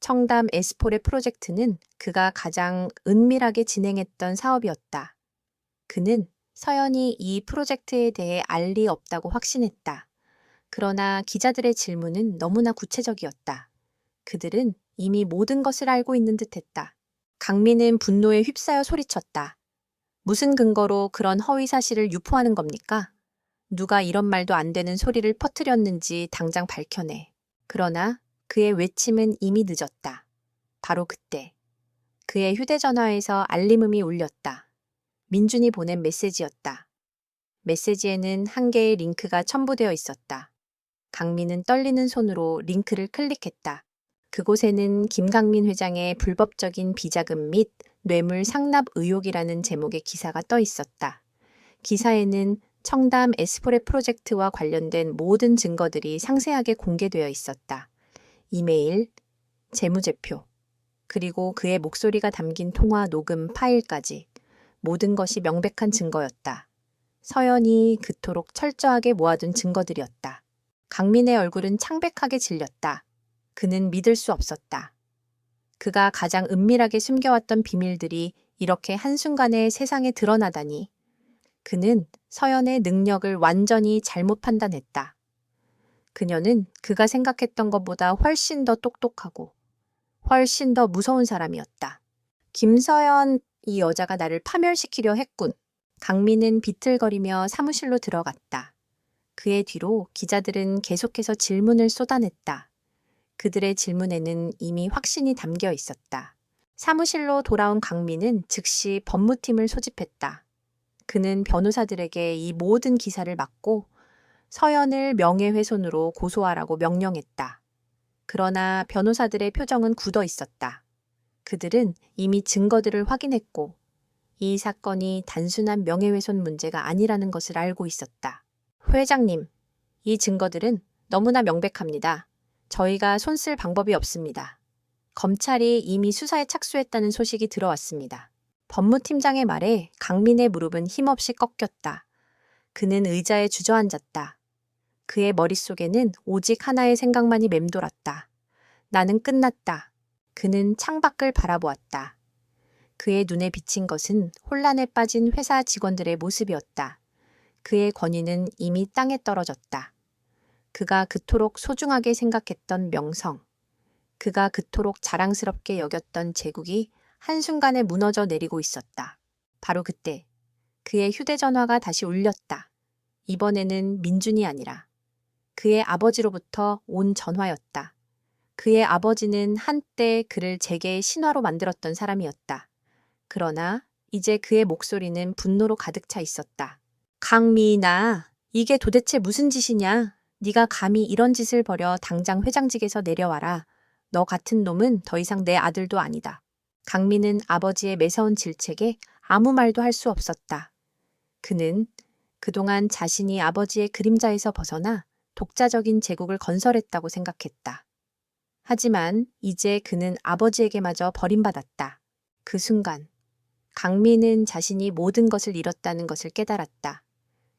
청담 에스포레 프로젝트는 그가 가장 은밀하게 진행했던 사업이었다. 그는 서연이 이 프로젝트에 대해 알 리 없다고 확신했다. 그러나 기자들의 질문은 너무나 구체적이었다. 그들은 이미 모든 것을 알고 있는 듯했다. 강민은 분노에 휩싸여 소리쳤다. 무슨 근거로 그런 허위 사실을 유포하는 겁니까? 누가 이런 말도 안 되는 소리를 퍼뜨렸는지 당장 밝혀내. 그러나 그의 외침은 이미 늦었다. 바로 그때 그의 휴대전화에서 알림음이 울렸다. 민준이 보낸 메시지였다. 메시지에는 한 개의 링크가 첨부되어 있었다. 강민은 떨리는 손으로 링크를 클릭했다. 그곳에는 김강민 회장의 불법적인 비자금 및 뇌물 상납 의혹이라는 제목의 기사가 떠 있었다. 기사에는 청담 에스포레 프로젝트와 관련된 모든 증거들이 상세하게 공개되어 있었다. 이메일, 재무제표, 그리고 그의 목소리가 담긴 통화 녹음 파일까지 모든 것이 명백한 증거였다. 서연이 그토록 철저하게 모아둔 증거들이었다. 강민의 얼굴은 창백하게 질렸다. 그는 믿을 수 없었다. 그가 가장 은밀하게 숨겨왔던 비밀들이 이렇게 한순간에 세상에 드러나다니. 그는 서연의 능력을 완전히 잘못 판단했다. 그녀는 그가 생각했던 것보다 훨씬 더 똑똑하고 훨씬 더 무서운 사람이었다. 김서연, 이 여자가 나를 파멸시키려 했군. 강민은 비틀거리며 사무실로 들어갔다. 그의 뒤로 기자들은 계속해서 질문을 쏟아냈다. 그들의 질문에는 이미 확신이 담겨 있었다. 사무실로 돌아온 강민은 즉시 법무팀을 소집했다. 그는 변호사들에게 이 모든 기사를 맡고 서연을 명예훼손으로 고소하라고 명령했다. 그러나 변호사들의 표정은 굳어 있었다. 그들은 이미 증거들을 확인했고 이 사건이 단순한 명예훼손 문제가 아니라는 것을 알고 있었다. 회장님, 이 증거들은 너무나 명백합니다. 저희가 손쓸 방법이 없습니다. 검찰이 이미 수사에 착수했다는 소식이 들어왔습니다. 법무팀장의 말에 강민의 무릎은 힘없이 꺾였다. 그는 의자에 주저앉았다. 그의 머릿속에는 오직 하나의 생각만이 맴돌았다. 나는 끝났다. 그는 창밖을 바라보았다. 그의 눈에 비친 것은 혼란에 빠진 회사 직원들의 모습이었다. 그의 권위는 이미 땅에 떨어졌다. 그가 그토록 소중하게 생각했던 명성, 그가 그토록 자랑스럽게 여겼던 제국이 한순간에 무너져 내리고 있었다. 바로 그때 그의 휴대전화가 다시 울렸다. 이번에는 민준이 아니라 그의 아버지로부터 온 전화였다. 그의 아버지는 한때 그를 재계의 신화로 만들었던 사람이었다. 그러나 이제 그의 목소리는 분노로 가득 차 있었다. 강미나, 이게 도대체 무슨 짓이냐? 네가 감히 이런 짓을 벌여 당장 회장직에서 내려와라. 너 같은 놈은 더 이상 내 아들도 아니다. 강민은 아버지의 매서운 질책에 아무 말도 할 수 없었다. 그는 그동안 자신이 아버지의 그림자에서 벗어나 독자적인 제국을 건설했다고 생각했다. 하지만 이제 그는 아버지에게마저 버림받았다. 그 순간 강민은 자신이 모든 것을 잃었다는 것을 깨달았다.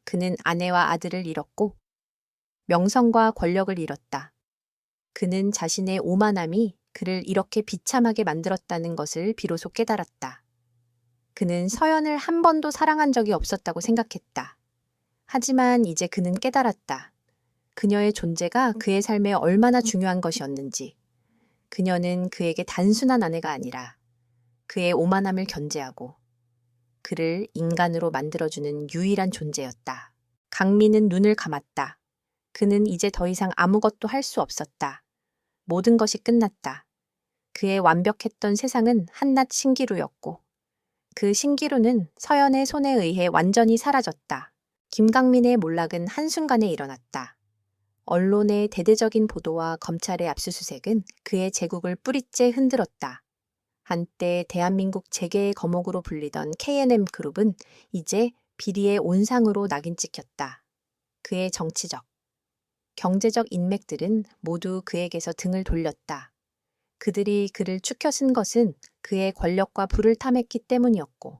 그는 아내와 아들을 잃었고 명성과 권력을 잃었다. 그는 자신의 오만함이 그를 이렇게 비참하게 만들었다는 것을 비로소 깨달았다. 그는 서연을 한 번도 사랑한 적이 없었다고 생각했다. 하지만 이제 그는 깨달았다. 그녀의 존재가 그의 삶에 얼마나 중요한 것이었는지. 그녀는 그에게 단순한 아내가 아니라 그의 오만함을 견제하고 그를 인간으로 만들어주는 유일한 존재였다. 강민은 눈을 감았다. 그는 이제 더 이상 아무것도 할 수 없었다. 모든 것이 끝났다. 그의 완벽했던 세상은 한낱 신기루였고 그 신기루는 서연의 손에 의해 완전히 사라졌다. 김강민의 몰락은 한순간에 일어났다. 언론의 대대적인 보도와 검찰의 압수수색은 그의 제국을 뿌리째 흔들었다. 한때 대한민국 재계의 거목으로 불리던 K&M 그룹은 이제 비리의 온상으로 낙인 찍혔다. 그의 정치적, 경제적 인맥들은 모두 그에게서 등을 돌렸다. 그들이 그를 추켜 쓴 것은 그의 권력과 부를 탐했기 때문이었고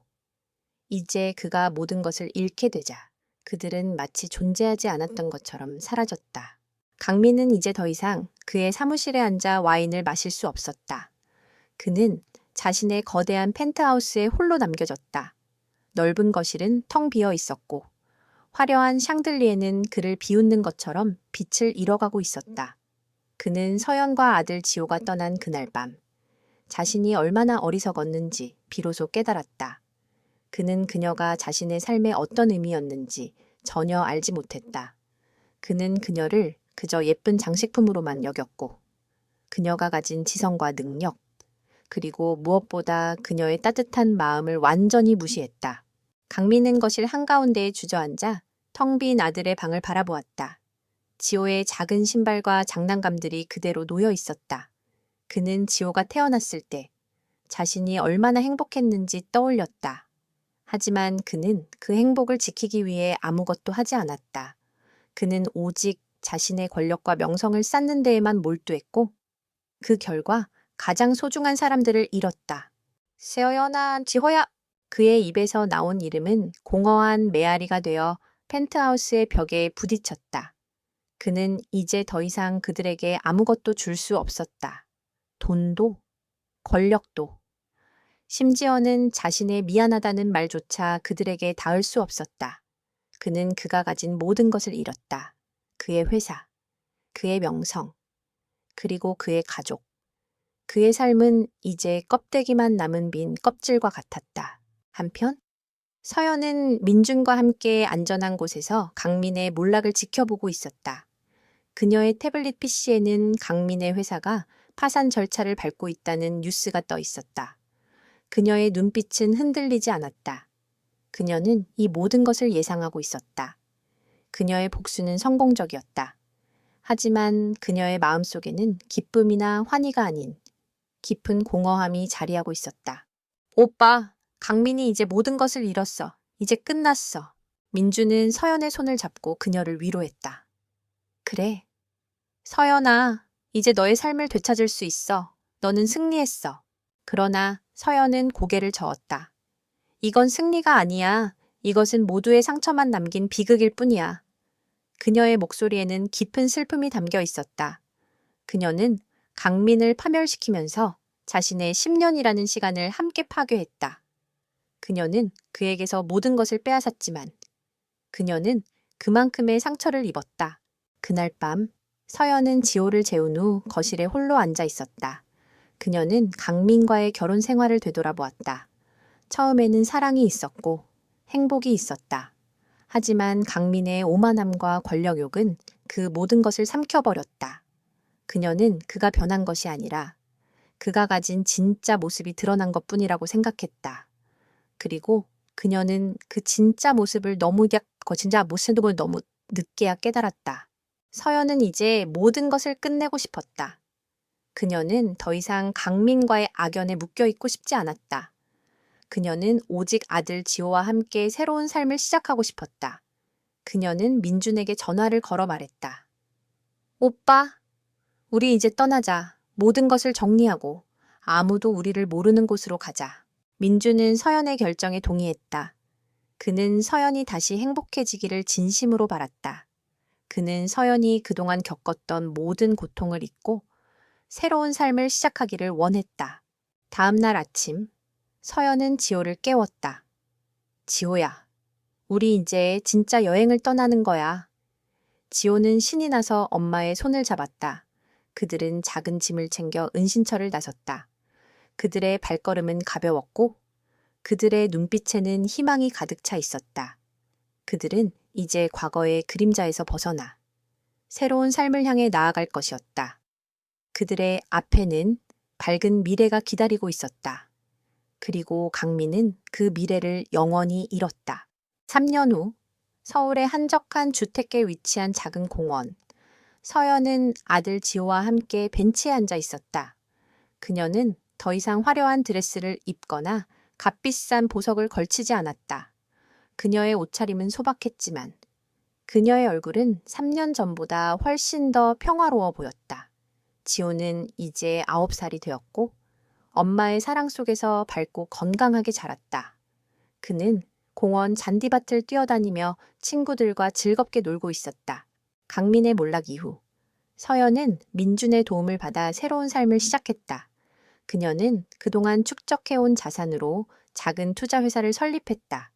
이제 그가 모든 것을 잃게 되자 그들은 마치 존재하지 않았던 것처럼 사라졌다. 강민은 이제 더 이상 그의 사무실에 앉아 와인을 마실 수 없었다. 그는 자신의 거대한 펜트하우스에 홀로 남겨졌다. 넓은 거실은 텅 비어 있었고 화려한 샹들리에는 그를 비웃는 것처럼 빛을 잃어가고 있었다. 그는 서연과 아들 지호가 떠난 그날 밤 자신이 얼마나 어리석었는지 비로소 깨달았다. 그는 그녀가 자신의 삶에 어떤 의미였는지 전혀 알지 못했다. 그는 그녀를 그저 예쁜 장식품으로만 여겼고 그녀가 가진 지성과 능력 그리고 무엇보다 그녀의 따뜻한 마음을 완전히 무시했다. 강민은 거실 한가운데에 주저앉아 텅 빈 아들의 방을 바라보았다. 지호의 작은 신발과 장난감들이 그대로 놓여 있었다. 그는 지호가 태어났을 때 자신이 얼마나 행복했는지 떠올렸다. 하지만 그는 그 행복을 지키기 위해 아무것도 하지 않았다. 그는 오직 자신의 권력과 명성을 쌓는 데에만 몰두했고 그 결과 가장 소중한 사람들을 잃었다. 세어연아, 지호야! 그의 입에서 나온 이름은 공허한 메아리가 되어 펜트하우스의 벽에 부딪혔다. 그는 이제 더 이상 그들에게 아무것도 줄 수 없었다. 돈도, 권력도. 심지어는 자신의 미안하다는 말조차 그들에게 닿을 수 없었다. 그는 그가 가진 모든 것을 잃었다. 그의 회사, 그의 명성, 그리고 그의 가족. 그의 삶은 이제 껍데기만 남은 빈 껍질과 같았다. 한편 서연은 민준과 함께 안전한 곳에서 강민의 몰락을 지켜보고 있었다. 그녀의 태블릿 PC에는 강민의 회사가 파산 절차를 밟고 있다는 뉴스가 떠 있었다. 그녀의 눈빛은 흔들리지 않았다. 그녀는 이 모든 것을 예상하고 있었다. 그녀의 복수는 성공적이었다. 하지만 그녀의 마음속에는 기쁨이나 환희가 아닌 깊은 공허함이 자리하고 있었다. 오빠, 강민이 이제 모든 것을 잃었어. 이제 끝났어. 민주는 서연의 손을 잡고 그녀를 위로했다. 그래. 서연아, 이제 너의 삶을 되찾을 수 있어. 너는 승리했어. 그러나 서연은 고개를 저었다. 이건 승리가 아니야. 이것은 모두의 상처만 남긴 비극일 뿐이야. 그녀의 목소리에는 깊은 슬픔이 담겨 있었다. 그녀는 강민을 파멸시키면서 자신의 10년이라는 시간을 함께 파괴했다. 그녀는 그에게서 모든 것을 빼앗았지만 그녀는 그만큼의 상처를 입었다. 그날 밤 서연은 지호를 재운 후 거실에 홀로 앉아 있었다. 그녀는 강민과의 결혼 생활을 되돌아보았다. 처음에는 사랑이 있었고 행복이 있었다. 하지만 강민의 오만함과 권력욕은 그 모든 것을 삼켜버렸다. 그녀는 그가 변한 것이 아니라 그가 가진 진짜 모습이 드러난 것뿐이라고 생각했다. 그리고 그녀는 그 진짜 모습을 너무 늦게야 깨달았다. 서연은 이제 모든 것을 끝내고 싶었다. 그녀는 더 이상 강민과의 악연에 묶여있고 싶지 않았다. 그녀는 오직 아들 지호와 함께 새로운 삶을 시작하고 싶었다. 그녀는 민준에게 전화를 걸어 말했다. 오빠, 우리 이제 떠나자. 모든 것을 정리하고 아무도 우리를 모르는 곳으로 가자. 민준은 서연의 결정에 동의했다. 그는 서연이 다시 행복해지기를 진심으로 바랐다. 그는 서연이 그동안 겪었던 모든 고통을 잊고 새로운 삶을 시작하기를 원했다. 다음 날 아침, 서연은 지호를 깨웠다. 지호야, 우리 이제 진짜 여행을 떠나는 거야. 지호는 신이 나서 엄마의 손을 잡았다. 그들은 작은 짐을 챙겨 은신처를 나섰다. 그들의 발걸음은 가벼웠고 그들의 눈빛에는 희망이 가득 차 있었다. 그들은 이제 과거의 그림자에서 벗어나 새로운 삶을 향해 나아갈 것이었다. 그들의 앞에는 밝은 미래가 기다리고 있었다. 그리고 강민은 그 미래를 영원히 잃었다. 3년 후 서울의 한적한 주택가에 위치한 작은 공원. 서연은 아들 지호와 함께 벤치에 앉아 있었다. 그녀는 더 이상 화려한 드레스를 입거나 값비싼 보석을 걸치지 않았다. 그녀의 옷차림은 소박했지만 그녀의 얼굴은 3년 전보다 훨씬 더 평화로워 보였다. 지호는 이제 9살이 되었고 엄마의 사랑 속에서 밝고 건강하게 자랐다. 그는 공원 잔디밭을 뛰어다니며 친구들과 즐겁게 놀고 있었다. 강민의 몰락 이후 서연은 민준의 도움을 받아 새로운 삶을 시작했다. 그녀는 그동안 축적해온 자산으로 작은 투자 회사를 설립했다.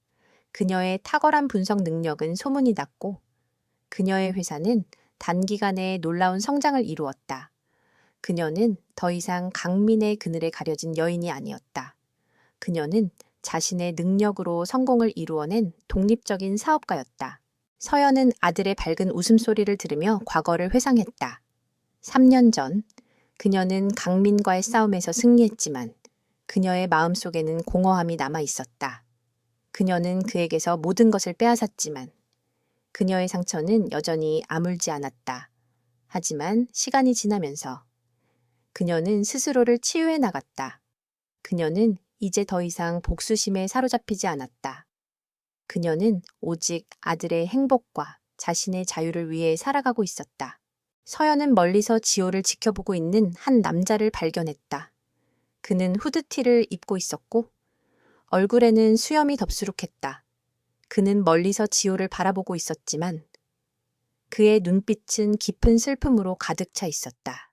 그녀의 탁월한 분석 능력은 소문이 났고 그녀의 회사는 단기간에 놀라운 성장을 이루었다. 그녀는 더 이상 강민의 그늘에 가려진 여인이 아니었다. 그녀는 자신의 능력으로 성공을 이루어낸 독립적인 사업가였다. 서연은 아들의 밝은 웃음소리를 들으며 과거를 회상했다. 3년 전 그녀는 강민과의 싸움에서 승리했지만 그녀의 마음속에는 공허함이 남아 있었다. 그녀는 그에게서 모든 것을 빼앗았지만 그녀의 상처는 여전히 아물지 않았다. 하지만 시간이 지나면서 그녀는 스스로를 치유해 나갔다. 그녀는 이제 더 이상 복수심에 사로잡히지 않았다. 그녀는 오직 아들의 행복과 자신의 자유를 위해 살아가고 있었다. 서연은 멀리서 지호를 지켜보고 있는 한 남자를 발견했다. 그는 후드티를 입고 있었고 얼굴에는 수염이 덥수룩했다. 그는 멀리서 지호를 바라보고 있었지만 그의 눈빛은 깊은 슬픔으로 가득 차 있었다.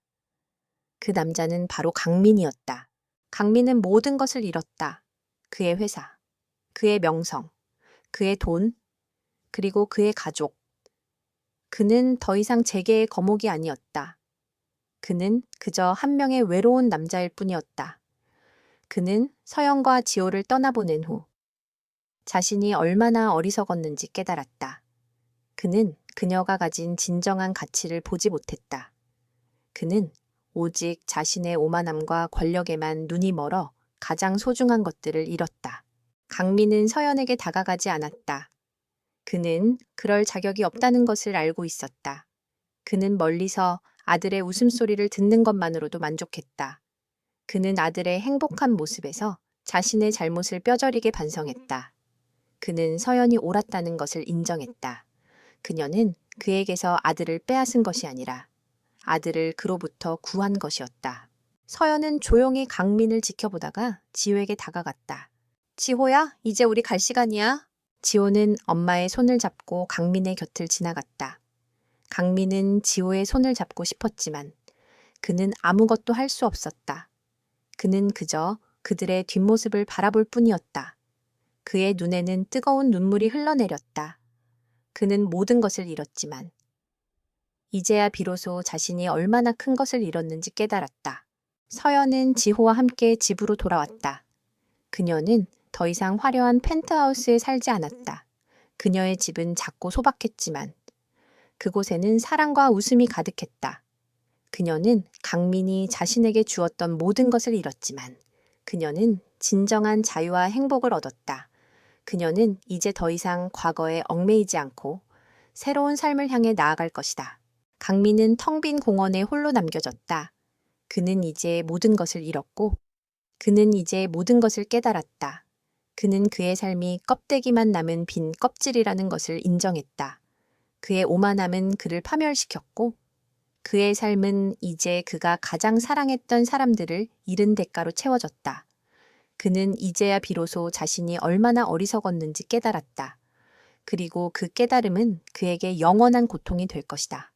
그 남자는 바로 강민이었다. 강민은 모든 것을 잃었다. 그의 회사, 그의 명성, 그의 돈, 그리고 그의 가족. 그는 더 이상 재계의 거목이 아니었다. 그는 그저 한 명의 외로운 남자일 뿐이었다. 그는 서연과 지호를 떠나보낸 후 자신이 얼마나 어리석었는지 깨달았다. 그는 그녀가 가진 진정한 가치를 보지 못했다. 그는 오직 자신의 오만함과 권력에만 눈이 멀어 가장 소중한 것들을 잃었다. 강민은 서연에게 다가가지 않았다. 그는 그럴 자격이 없다는 것을 알고 있었다. 그는 멀리서 아들의 웃음소리를 듣는 것만으로도 만족했다. 그는 아들의 행복한 모습에서 자신의 잘못을 뼈저리게 반성했다. 그는 서연이 옳았다는 것을 인정했다. 그녀는 그에게서 아들을 빼앗은 것이 아니라 아들을 그로부터 구한 것이었다. 서연은 조용히 강민을 지켜보다가 지호에게 다가갔다. 지호야, 이제 우리 갈 시간이야. 지호는 엄마의 손을 잡고 강민의 곁을 지나갔다. 강민은 지호의 손을 잡고 싶었지만 그는 아무것도 할 수 없었다. 그는 그저 그들의 뒷모습을 바라볼 뿐이었다. 그의 눈에는 뜨거운 눈물이 흘러내렸다. 그는 모든 것을 잃었지만 이제야 비로소 자신이 얼마나 큰 것을 잃었는지 깨달았다. 서연은 지호와 함께 집으로 돌아왔다. 그녀는 더 이상 화려한 펜트하우스에 살지 않았다. 그녀의 집은 작고 소박했지만 그곳에는 사랑과 웃음이 가득했다. 그녀는 강민이 자신에게 주었던 모든 것을 잃었지만 그녀는 진정한 자유와 행복을 얻었다. 그녀는 이제 더 이상 과거에 얽매이지 않고 새로운 삶을 향해 나아갈 것이다. 강민은 텅 빈 공원에 홀로 남겨졌다. 그는 이제 모든 것을 잃었고 그는 이제 모든 것을 깨달았다. 그는 그의 삶이 껍데기만 남은 빈 껍질이라는 것을 인정했다. 그의 오만함은 그를 파멸시켰고 그의 삶은 이제 그가 가장 사랑했던 사람들을 잃은 대가로 채워졌다. 그는 이제야 비로소 자신이 얼마나 어리석었는지 깨달았다. 그리고 그 깨달음은 그에게 영원한 고통이 될 것이다.